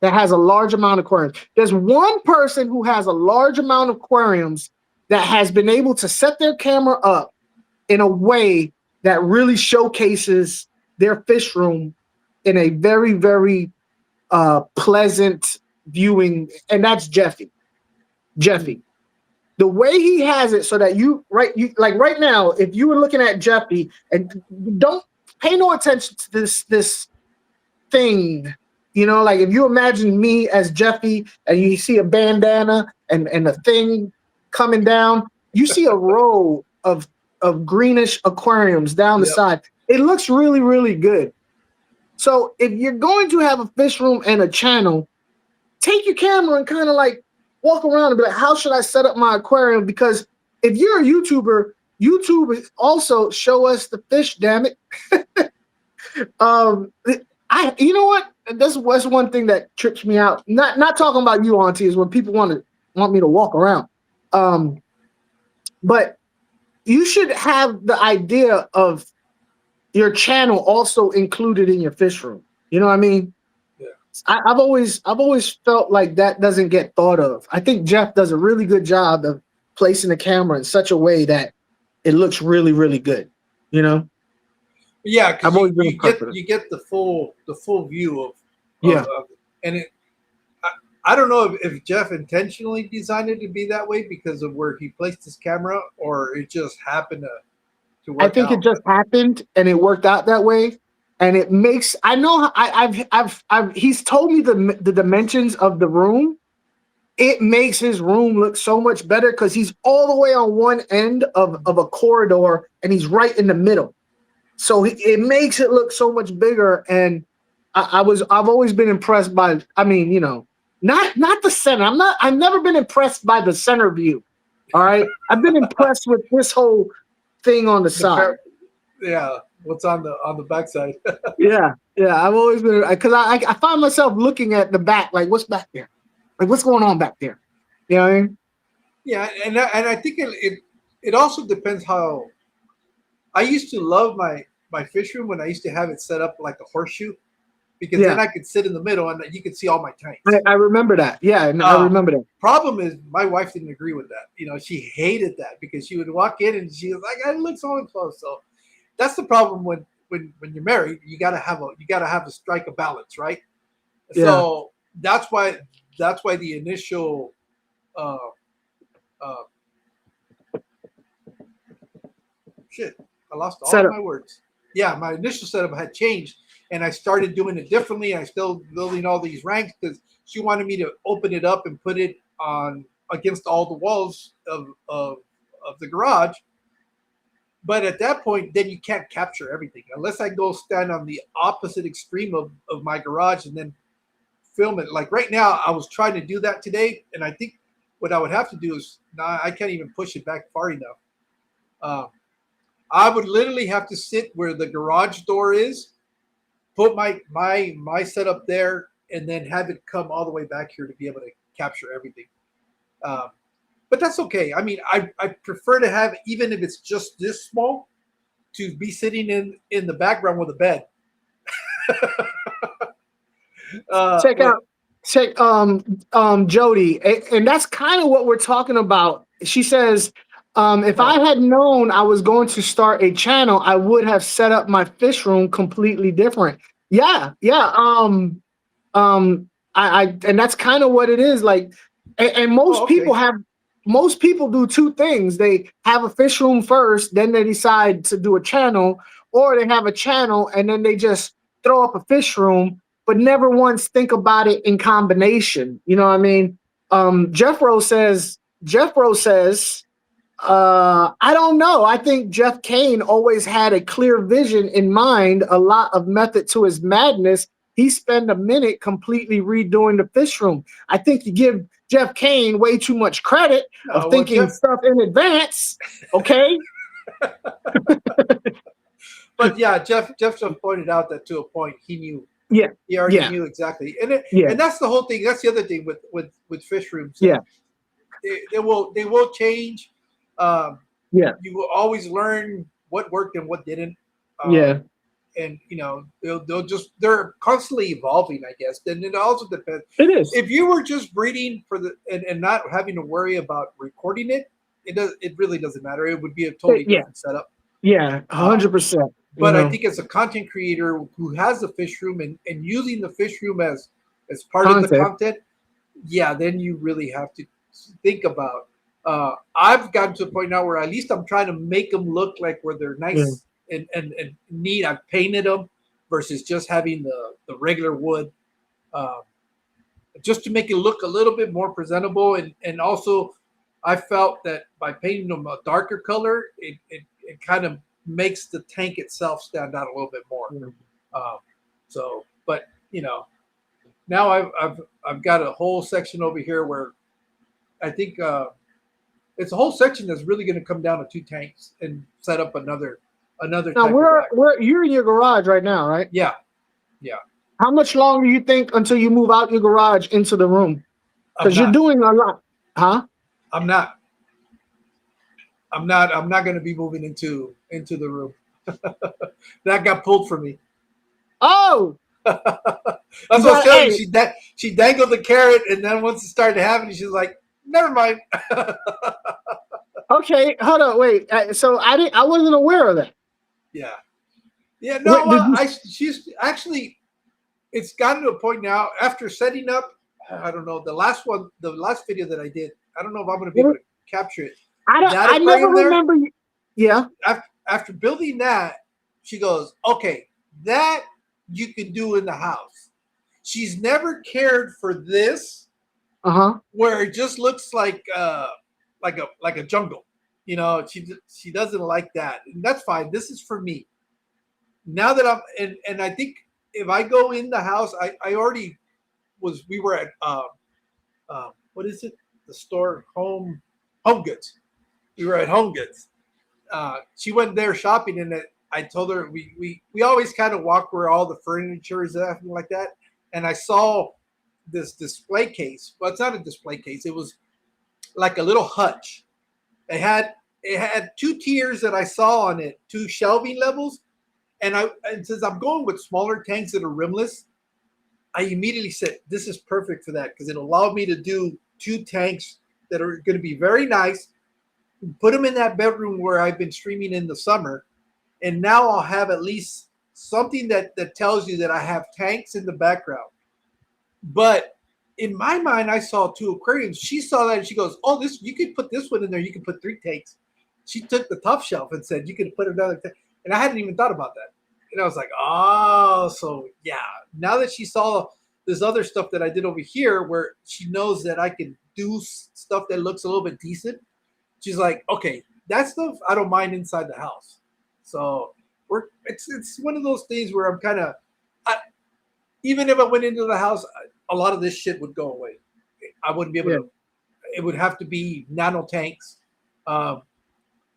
that has a large amount of aquariums. There's one person who has a large amount of aquariums that has been able to set their camera up in a way that really showcases their fish room in a very, very pleasant viewing, and that's Jeffy. The way he has it so that right now, if you were looking at Jeffy and don't pay no attention to this thing, like if you imagine me as Jeffy and you see a bandana and a thing coming down, you see a row of of greenish aquariums down the Yep. side. It looks really, really good. So if you're going to have a fish room and a channel, take your camera and kind of like walk around and be like, how should I set up my aquarium? Because if you're a YouTuber, YouTube also show us the fish, damn it. You know what? That's one thing that trips me out. Not talking about you, Auntie, is when people want me to walk around. But you should have the idea of your channel also included in your fish room. You know what I mean? Yeah. I've always felt like that doesn't get thought of. I think Jeff does a really good job of placing the camera in such a way that it looks really, really good. You know? Yeah, because I've always been impressed with it. you get the full view of Yeah. and it. I don't know if Jeff intentionally designed it to be that way because of where he placed his camera, or it just happened to work. I think it just happened and it worked out that way. And it makes, I know he's told me the dimensions of the room. It makes his room look so much better because he's all the way on one end of a corridor and he's right in the middle. So it makes it look so much bigger. And I've always been impressed by, I mean, you know, not the center. I've never been impressed by the center view. All right. I've been impressed with this whole thing on the side. Yeah. What's on the backside? Yeah. I've always been, because I find myself looking at the back, like what's back there? Like what's going on back there? You know what I mean? Yeah. And I think it also depends how. I used to love my fish room when I used to have it set up like a horseshoe, because then I could sit in the middle and you could see all my tanks. I remember that. Yeah, no, I remember that. Problem is, my wife didn't agree with that. You know, she hated that because she would walk in and she was like, "I look so close." So that's the problem when you're married. You gotta have a strike of balance, right? Yeah. So that's why the initial. Shit, I lost all of my words. Yeah, my initial setup had changed, and I started doing it differently. I still building all these ranks because she wanted me to open it up and put it on against all the walls of the garage. But at that point, then you can't capture everything unless I go stand on the opposite extreme of my garage and then film it. Like right now, I was trying to do that today, and I think what I would have to do is I can't even push it back far enough. I would literally have to sit where the garage door is, put my setup there, and then have it come all the way back here to be able to capture everything. But that's okay. I mean, I prefer to have, even if it's just this small, to be sitting in the background with a bed. Check Jody, and that's kind of what we're talking about. She says, if I had known I was going to start a channel, I would have set up my fish room completely different. Yeah. And that's kind of what it is. Like, and most people do two things. They have a fish room first, then they decide to do a channel, or they have a channel and then they just throw up a fish room, but never once think about it in combination. You know what I mean? Jeffro says, I don't know. I think Jeff Kane always had a clear vision in mind, a lot of method to his madness. He spent a minute completely redoing the fish room. I think you give Jeff Kane way too much credit of thinking stuff in advance. Okay. But yeah, Jeff just pointed out that to a point he knew. Yeah. He already knew exactly. And that's the whole thing. That's the other thing with fish rooms. Yeah. They will change. You will always learn what worked and what didn't. And you know, they're constantly evolving, I guess. And it also depends. It is. If you were just breeding for and not having to worry about recording it, it really doesn't matter. It would be a totally different setup. Yeah, 100%. But I think as a content creator who has a fish room and using the fish room as part of the content, then you really have to think about. I've gotten to a point now where at least I'm trying to make them look like where they're nice and neat. I've painted them versus just having the regular wood, just to make it look a little bit more presentable. And also, I felt that by painting them a darker color, it it kind of makes the tank itself stand out a little bit more. So, but now I've got a whole section over here where I think it's a whole section that's really going to come down to 2 tanks and set up another Now type of rack. you're in your garage right now, right? Yeah. How much longer do you think until you move out your garage into the room? Because you're doing a lot, huh? I'm not going to be moving into the room. That got pulled from me. Oh, That's what I was telling you. She dangled the carrot, and then once it started happening, she's like, "Never mind." okay. Hold on, wait. So I wasn't aware of that. Yeah. No, Wait, she's actually. It's gotten to a point now after setting up. I don't know the last video that I did. I don't know if I'm going to be able to capture it. I never remember. Yeah. After building that, she goes, "Okay, that you can do in the house." She's never cared for this, where it just looks like a jungle. She doesn't like that, and that's fine. This is for me. Now that I'm and I think if I go in the house, I already was. We were at what is it? The store, Home Goods. We were at Home Goods. She went there shopping, and I told her we always kind of walk where all the furniture is at and like that. And I saw this display case. Well, it's not a display case. It was like a little hutch. It had 2 tiers that I saw on it, 2 shelving levels. And since I'm going with smaller tanks that are rimless, I immediately said, this is perfect for that because it allowed me to do 2 tanks that are going to be very nice, put them in that bedroom where I've been streaming in the summer. And now I'll have at least something that tells you that I have tanks in the background. But in my mind, I saw 2 aquariums. She saw that and she goes, "Oh, you could put this one in there. You can put 3 tanks." She took the top shelf and said, "You could put another tank." And I hadn't even thought about that. And I was like, "Oh, so yeah." Now that she saw this other stuff that I did over here, where she knows that I can do stuff that looks a little bit decent, she's like, "Okay, that stuff I don't mind inside the house." So it's one of those things where I'm kind of, even if I went into the house, a lot of this shit would go away. I wouldn't be able to. It would have to be nano tanks.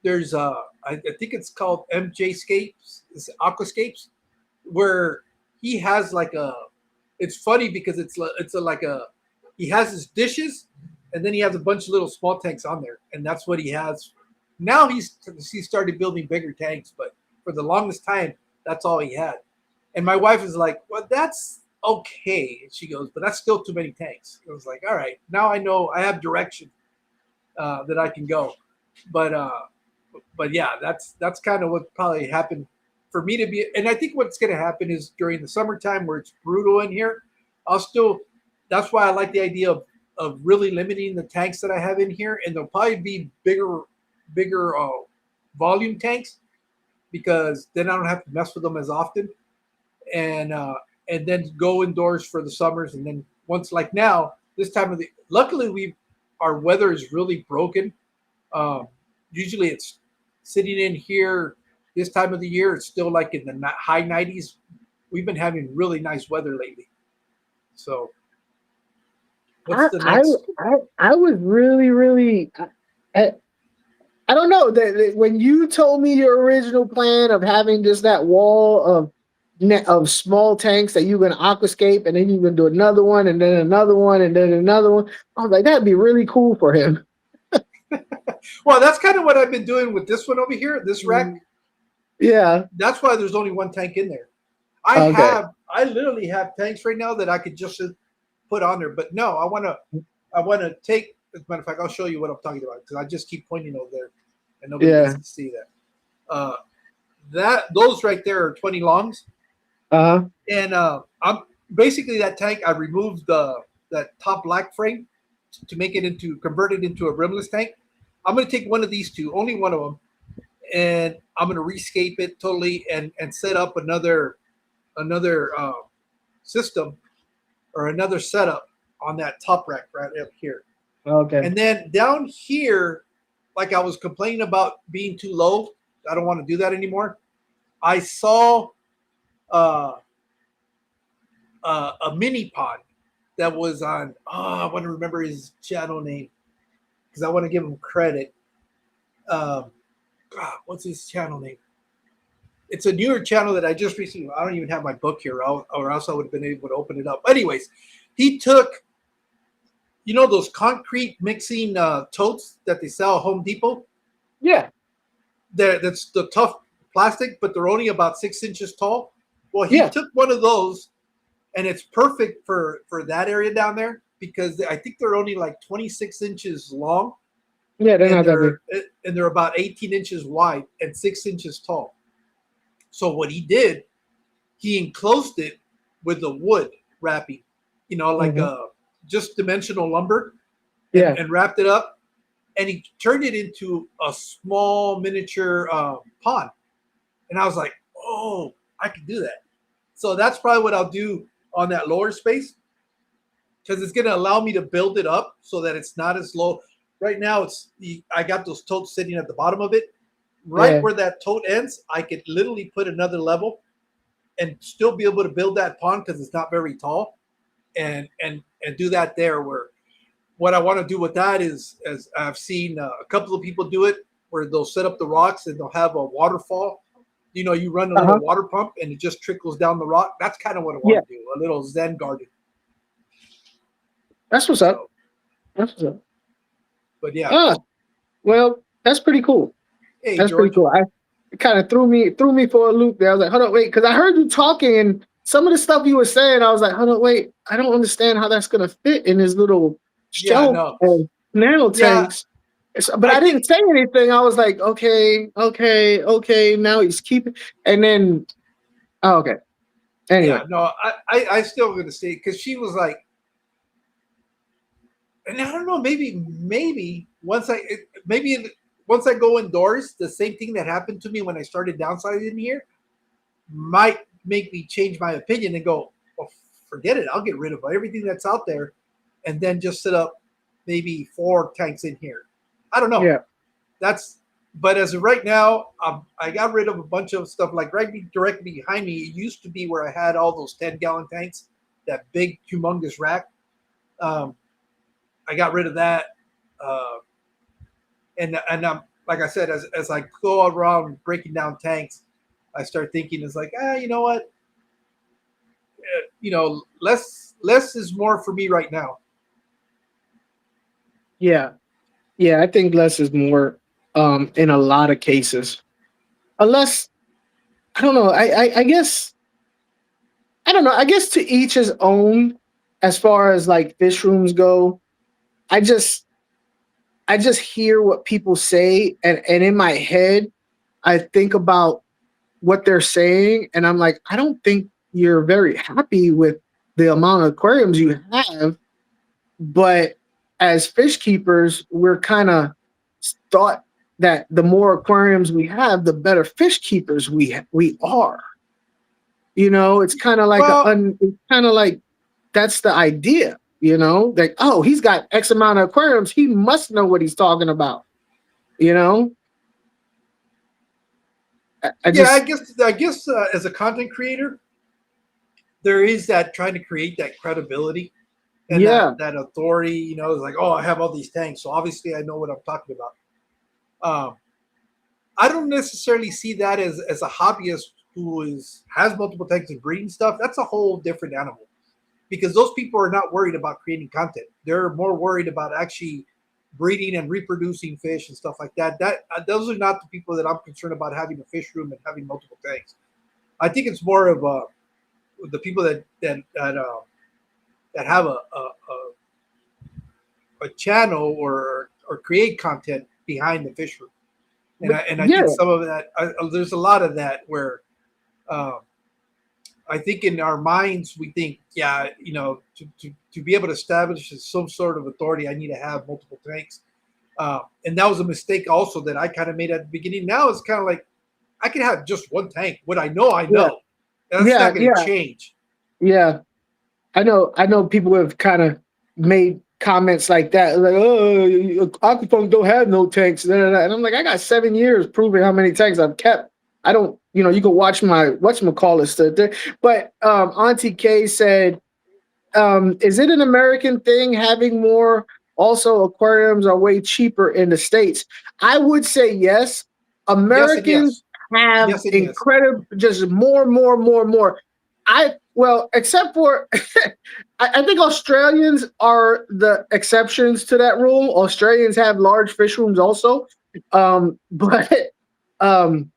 There's I think it's called MJ Scapes, Aquascapes, where he has like a. It's funny because he has his dishes, and then he has a bunch of little small tanks on there, and that's what he has. Now he started building bigger tanks, but for the longest time, that's all he had. And my wife is like, "Well, that's okay." And she goes, "But that's still too many tanks." I was like, "All right, now I know I have direction that I can go." But yeah, that's kind of what probably happened for me to be. And I think what's going to happen is during the summertime where it's brutal in here, that's why I like the idea of really limiting the tanks that I have in here, and they'll probably be bigger volume tanks because then I don't have to mess with them as often, and then go indoors for the summers. And then once, like now, this time of the, luckily our weather is really broken. Usually it's sitting in here this time of the year. It's still like in the high 90s. We've been having really nice weather lately. So what's the next? I was really I don't know that when you told me your original plan of having just that wall of small tanks that you're going to aquascape, and then you're going to do another one, and then another one, and then another one. I was like, that'd be really cool for him. Well, that's kind of what I've been doing with this one over here, this rack. Yeah. That's why there's only 1 tank in there. I literally have tanks right now that I could just put on there. But no, I want to take, as a matter of fact, I'll show you what I'm talking about because I just keep pointing over there and nobody gets to see that. Those right there are 20 longs. And I'm basically that tank. I removed that top black frame to convert it into a rimless tank. I'm going to take one of these 2, only one of them, and I'm going to rescape it totally and set up another system or another setup on that top rack right up here. Okay. And then down here, like I was complaining about being too low, I don't want to do that anymore. I saw uh, a mini pod that was on. Oh, I want to remember his channel name because I want to give him credit. Um, God, what's his channel name? It's a newer channel that I just recently. I don't even have my book here, or else I would have been able to open it up. Anyways, he took, those concrete mixing totes that they sell at Home Depot. Yeah. That's the tough plastic, but they're only about 6 inches tall. Well, he Yeah. took one of those, and it's perfect for that area down there because I think they're only like 26 inches long. Yeah, they're and not that big. they're about 18 inches wide and 6 inches tall. So what he did, he enclosed it with the wood wrapping, like Mhm. just dimensional lumber, Yeah. and wrapped it up, and he turned it into a small miniature pond. And I was like, oh, I can do that. So that's probably what I'll do on that lower space because it's going to allow me to build it up so that it's not as low. Right now, I got those totes sitting at the bottom of it. Right Yeah. where that tote ends, I could literally put another level and still be able to build that pond because it's not very tall, and do that there. Where what I want to do with that is, as I've seen a couple of people do it, where they'll set up the rocks and they'll have a waterfall. You run a little Uh-huh. water pump and it just trickles down the rock. That's kind of what I Yeah. want to do. A little Zen garden. That's what's up. So, That's what's up. but yeah. Ah, well, that's pretty cool. Hey, That's pretty George. cool. It kind of threw me for a loop there. I was like, hold on, wait, because I heard you talking and some of the stuff you were saying, I was like, hold on, wait, I don't understand how that's gonna fit in his little Yeah, shelf no. and nano Yeah, tanks. But I I didn't think. say anything. I was like, okay. Now he's keeping, and then, oh, okay. Anyway, Yeah, no. I still going to say because she was like, and I don't know, maybe once I go indoors, the same thing that happened to me when I started downsizing here might make me change my opinion and go, well, forget it. I'll get rid of everything that's out there, and then just set up maybe 4 tanks in here. I don't know. yeah, But as of right now, I got rid of a bunch of stuff. Like directly behind me, it used to be where I had all those 10-gallon tanks, that big, humongous rack. Um, I got rid of that, uh, and I'm like I said, as I go around breaking down tanks, I start thinking it's like, you know what, less is more for me right now. yeah, yeah. I think less is more, in a lot of cases. Unless I don't know. I guess I don't know. I guess to each his own. As far as like fish rooms go, I just I just hear what people say, and in my head, I think about what they're saying, and I'm like, I don't think you're very happy with the amount of aquariums you have. But as fish keepers, we're kind of thought that the more aquariums we have, the better fish keepers we are. It's kind of like Well, it's kind of like that's the idea. Like, oh, he's got X amount of aquariums, he must know what he's talking about. You know, I yeah, I just guess I guess as a content creator, there is that trying to create that credibility and that yeah, that authority. It's like, oh, I have all these tanks, so obviously I know what I'm talking about. Um, I don't necessarily see that as a hobbyist who has multiple tanks and breeding stuff. That's a whole different animal because those people are not worried about creating content. They're more worried about actually breeding and reproducing fish and stuff like that. Those are not the people that I'm concerned about having a fish room and having multiple tanks. I think it's more of the people that have a channel or create content behind the fish room. And but I yeah, think some of that there's a lot of that where um, I think in our minds we think, yeah, to be able to establish some sort of authority, I need to have multiple tanks, and that was a mistake also that I kind of made at the beginning. Now it's kind of like I can have just one tank. What I know, I yeah, know. That's yeah, not going to yeah, change. yeah. I know people have kind of made comments like that, like, oh, aquafunk don't have no tanks, and I'm like, I got 7 years proving how many tanks I've kept. I don't, you can watch my whatchamacallit. But Auntie K said, is it an American thing having more? Also, aquariums are way cheaper in the States. I would say yes. Yes and Americans yes. have Yes and yes. incredible, just more. Well, except for, I think Australians are the exceptions to that rule. Australians have large fish rooms also. But um,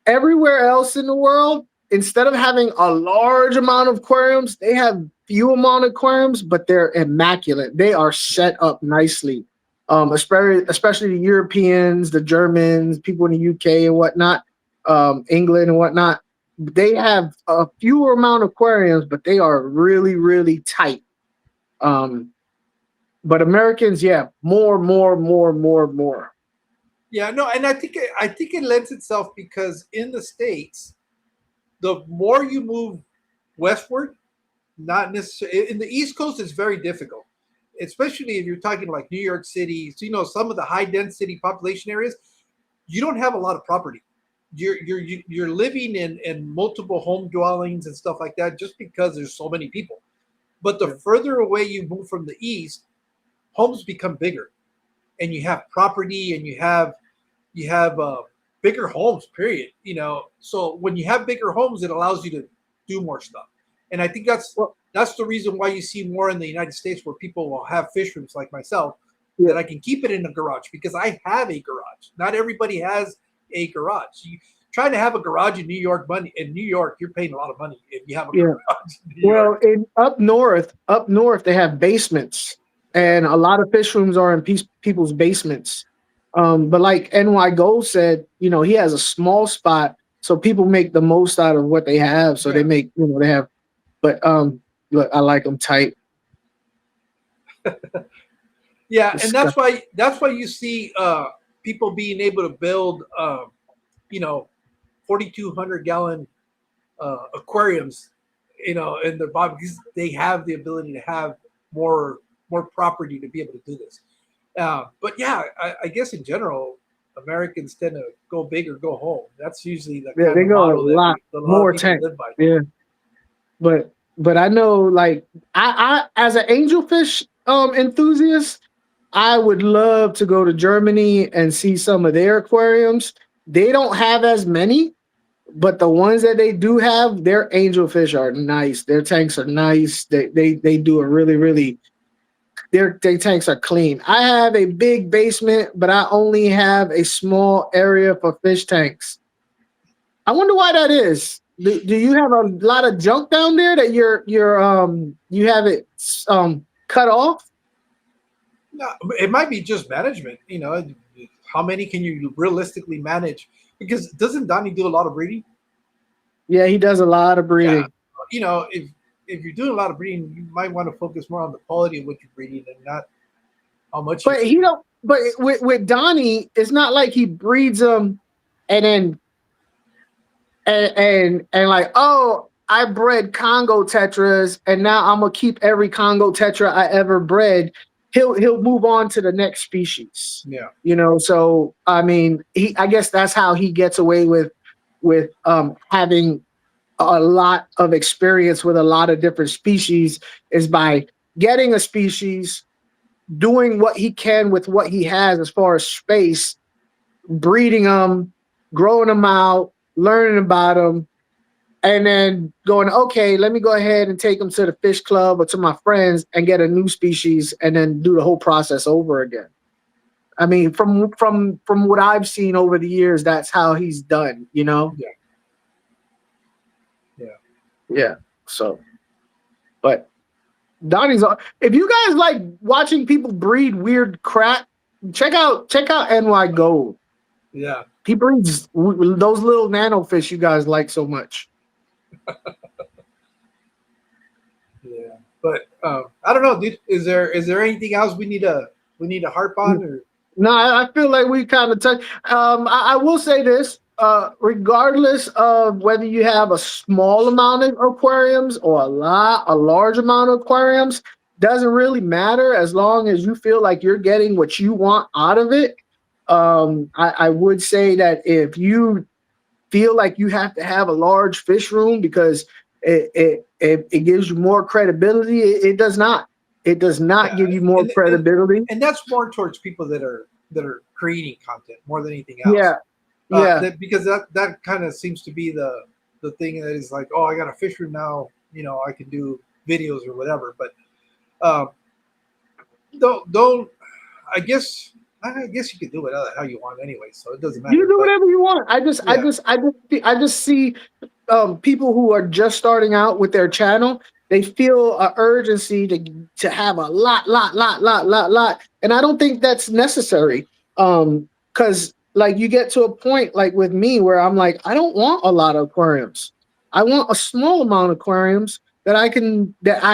everywhere else in the world, instead of having a large amount of aquariums, they have few amount of aquariums, but they're immaculate. They are set up nicely. Especially the Europeans, the Germans, people in the UK and whatnot, England and whatnot. They have a fewer amount of aquariums, but they are really, really tight. But Americans, yeah, more. Yeah, no, and I think it lends itself because in the States, the more you move westward, not necessarily in the East Coast, it's very difficult, especially if you're talking like New York City. So, some of the high density population areas, you don't have a lot of property. You're living in multiple home dwellings and stuff like that just because there's so many people. But the further away you move from the east, homes become bigger, and you have property, and you have bigger homes. Period. So when you have bigger homes, it allows you to do more stuff. And I think that's the reason why you see more in the United States where people will have fish rooms like myself, that I can keep it in a garage because I have a garage. Not everybody has a garage. Trying to have a garage in New York, you're paying a lot of money if you have a garage. In New Well, York. up north, they have basements, and a lot of fish rooms are in people's basements. But like NY Gold said, he has a small spot, so people make the most out of what they have. So they make, they have. But look, I like them tight. Yeah, and that's why you see people being able to build, 4,200 gallon aquariums, in their body because they have the ability to have more property to be able to do this. But yeah, I guess in general, Americans tend to go big or go home. That's usually the kind They of go a model lot that a lot of more people tank. live by. Yeah, but I know, like, I as an angelfish enthusiast, I would love to go to Germany and see some of their aquariums. They don't have as many, but the ones that they do have, their angelfish are nice. Their tanks are nice. They do a really, really, their tanks are clean. I have a big basement, but I only have a small area for fish tanks. I wonder why that is. Do you have a lot of junk down there that you have it cut off? No, it might be just management. How many can you realistically manage? Because doesn't Donnie do a lot of breeding? Yeah, he does a lot of Yeah, breeding. if you're doing a lot of breeding, you might want to focus more on the quality of what you're breeding and not how much you're But he breeding. don't. But with Donnie, it's not like he breeds them and then and like, oh, I bred Congo tetras and now I'm gonna keep every Congo tetra I ever bred. He'll move on to the next species. Yeah. So I mean, I guess that's how he gets away with having a lot of experience with a lot of different species, is by getting a species, doing what he can with what he has as far as space, breeding them, growing them out, learning about them, and then going, okay, let me go ahead and take them to the fish club or to my friends and get a new species, and then do the whole process over again. I mean, from what I've seen over the years, that's how he's done. Yeah. Yeah. So, but Donnie's. If you guys like watching people breed weird crap, check out NY Gold. Yeah. He breeds those little nano fish you guys like so much. Yeah. But I don't know, dude. Is there anything else we need to harp on? Or No, I feel like we kind of touched. I will say this: regardless of whether you have a small amount of aquariums or a large amount of aquariums, doesn't really matter as long as you feel like you're getting what you want out of it. I would say that if you feel like you have to have a large fish room because it gives you more credibility, it does not. It does not Yeah, give you more and and credibility. and that's more towards people that are creating content more than anything else. Yeah, yeah. That because that kind of seems to be the thing that is like, oh, I got a fish room now, I can do videos or whatever. But um, don't. I guess you can do it how you want anyway, so it doesn't You matter. do But whatever you want. yeah, I just see people who are just starting out with their channel. They feel a urgency to have a lot, and I don't think that's necessary. Because like you get to a point like with me where I'm like, I don't want a lot of aquariums. I want a small amount of aquariums that I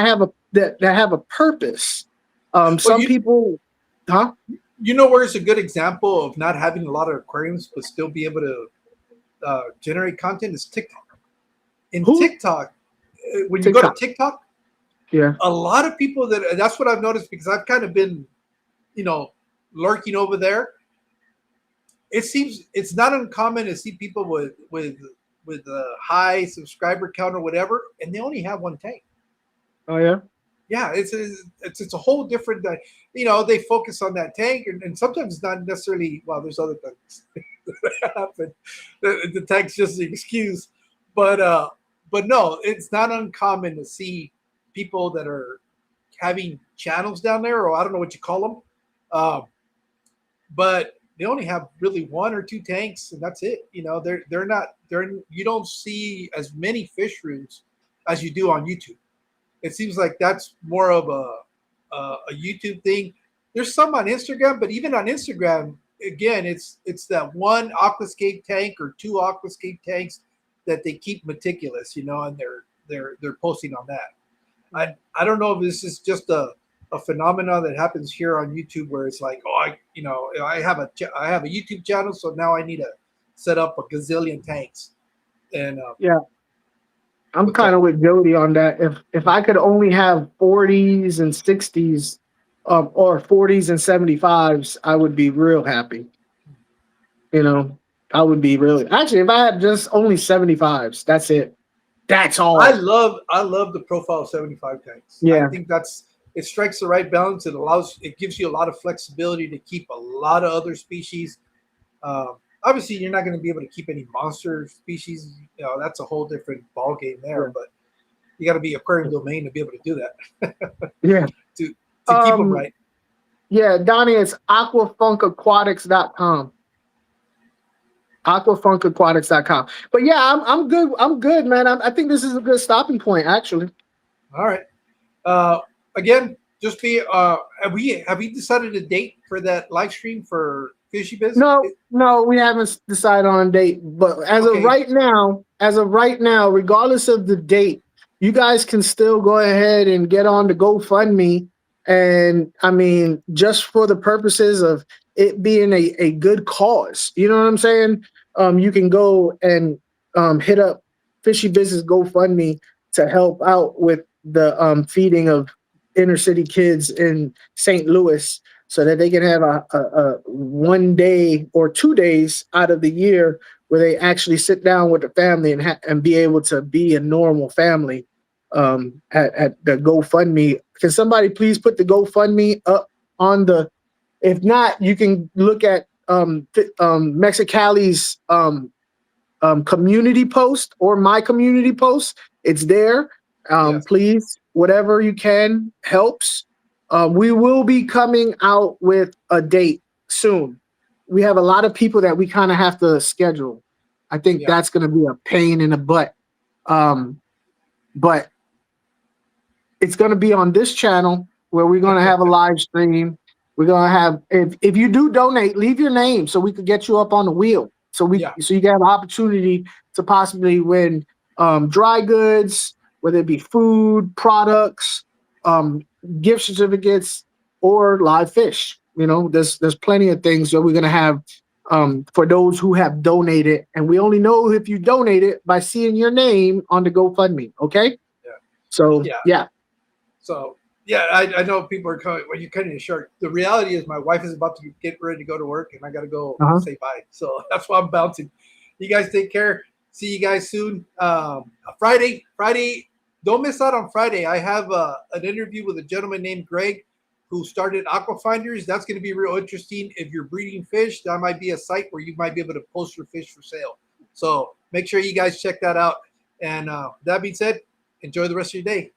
have that have a purpose. well, Some people, huh? where it's a good example of not having a lot of aquariums but still be able to generate content is TikTok. In Who? TikTok, when you go to TikTok. TikTok, Yeah. a lot of people that's what I've noticed because I've kind of been, you know, lurking over there. It seems it's not uncommon to see people with a high subscriber count or whatever, and they only have one tank. Oh yeah. Yeah, it's a whole different. They focus on that tank, and sometimes it's not necessarily. Well, there's other things that happen. The tank's just an excuse, but no, it's not uncommon to see people that are having channels down there, or I don't know what you call them, but they only have really one or two tanks, and that's it. They're not you don't see as many fish rooms as you do on YouTube. It seems like that's more of a YouTube thing. There's some on Instagram, but even on Instagram, again, it's that one aquascape tank or two aquascape tanks that they keep meticulous, and they're posting on that. I don't know if this is just a phenomenon that happens here on YouTube where it's like, oh, I have a YouTube channel, so now I need to set up a gazillion tanks. And Yeah. I'm what's kind that? of with Jody on that. If I could only have 40s and 60s, or 40s and 75s, I would be real happy. You know, I would be really actually if I had just only 75s, that's it. That's all. I love the profile 75 tanks. I Yeah. think it strikes the right balance. It gives you a lot of flexibility to keep a lot of other species. Obviously, you're not going to be able to keep any monster species. That's a whole different ball game there. Yeah. But you got to be aquarium domain to be able to do that. Yeah. to keep them right. Yeah, Donnie, it's aquafunkaquatics.com. Aquafunkaquatics.com. But yeah, I'm good. I'm good, man. I think this is a good stopping point, actually. All right. Again, just be. Have we decided a date for that live stream for Fishy Biz? No, we haven't decided on a date. But Okay. as of right now, regardless of the date, you guys can still go ahead and get on the GoFundMe. And I mean, just for the purposes of it being a good cause, you know what I'm saying? You can go and hit up Fishy Business GoFundMe to help out with the feeding of inner city kids in St. Louis so that they can have a 1 day or 2 days out of the year where they actually sit down with the family and be able to be a normal family. At the GoFundMe, can somebody please put the GoFundMe up on the? If not, you can look at Mexicali's community post or my community post. It's there. Yes. Please, whatever you can helps. We will be coming out with a date soon. We have a lot of people that we kind of have to schedule. I think that's going to be a pain in the butt. But it's going to be on this channel where we're going to have a live stream. We're going to have, if you do donate, leave your name so we could get you up on the wheel. So you can have an opportunity to possibly win dry goods, whether it be food, products, gift certificates, or live fish. There's plenty of things that we're going to have for those who have donated. And we only know if you donated by seeing your name on the GoFundMe. Okay. Yeah. So, yeah. So, Yeah, I know people are coming. Well, you're cutting it short. The reality is, my wife is about to get ready to go to work, and I got to go say bye. So that's why I'm bouncing. You guys take care. See you guys soon. Friday. Don't miss out on Friday. I have an interview with a gentleman named Greg who started Aquafinders. That's going to be real interesting. If you're breeding fish, that might be a site where you might be able to post your fish for sale. So make sure you guys check that out. And that being said, enjoy the rest of your day.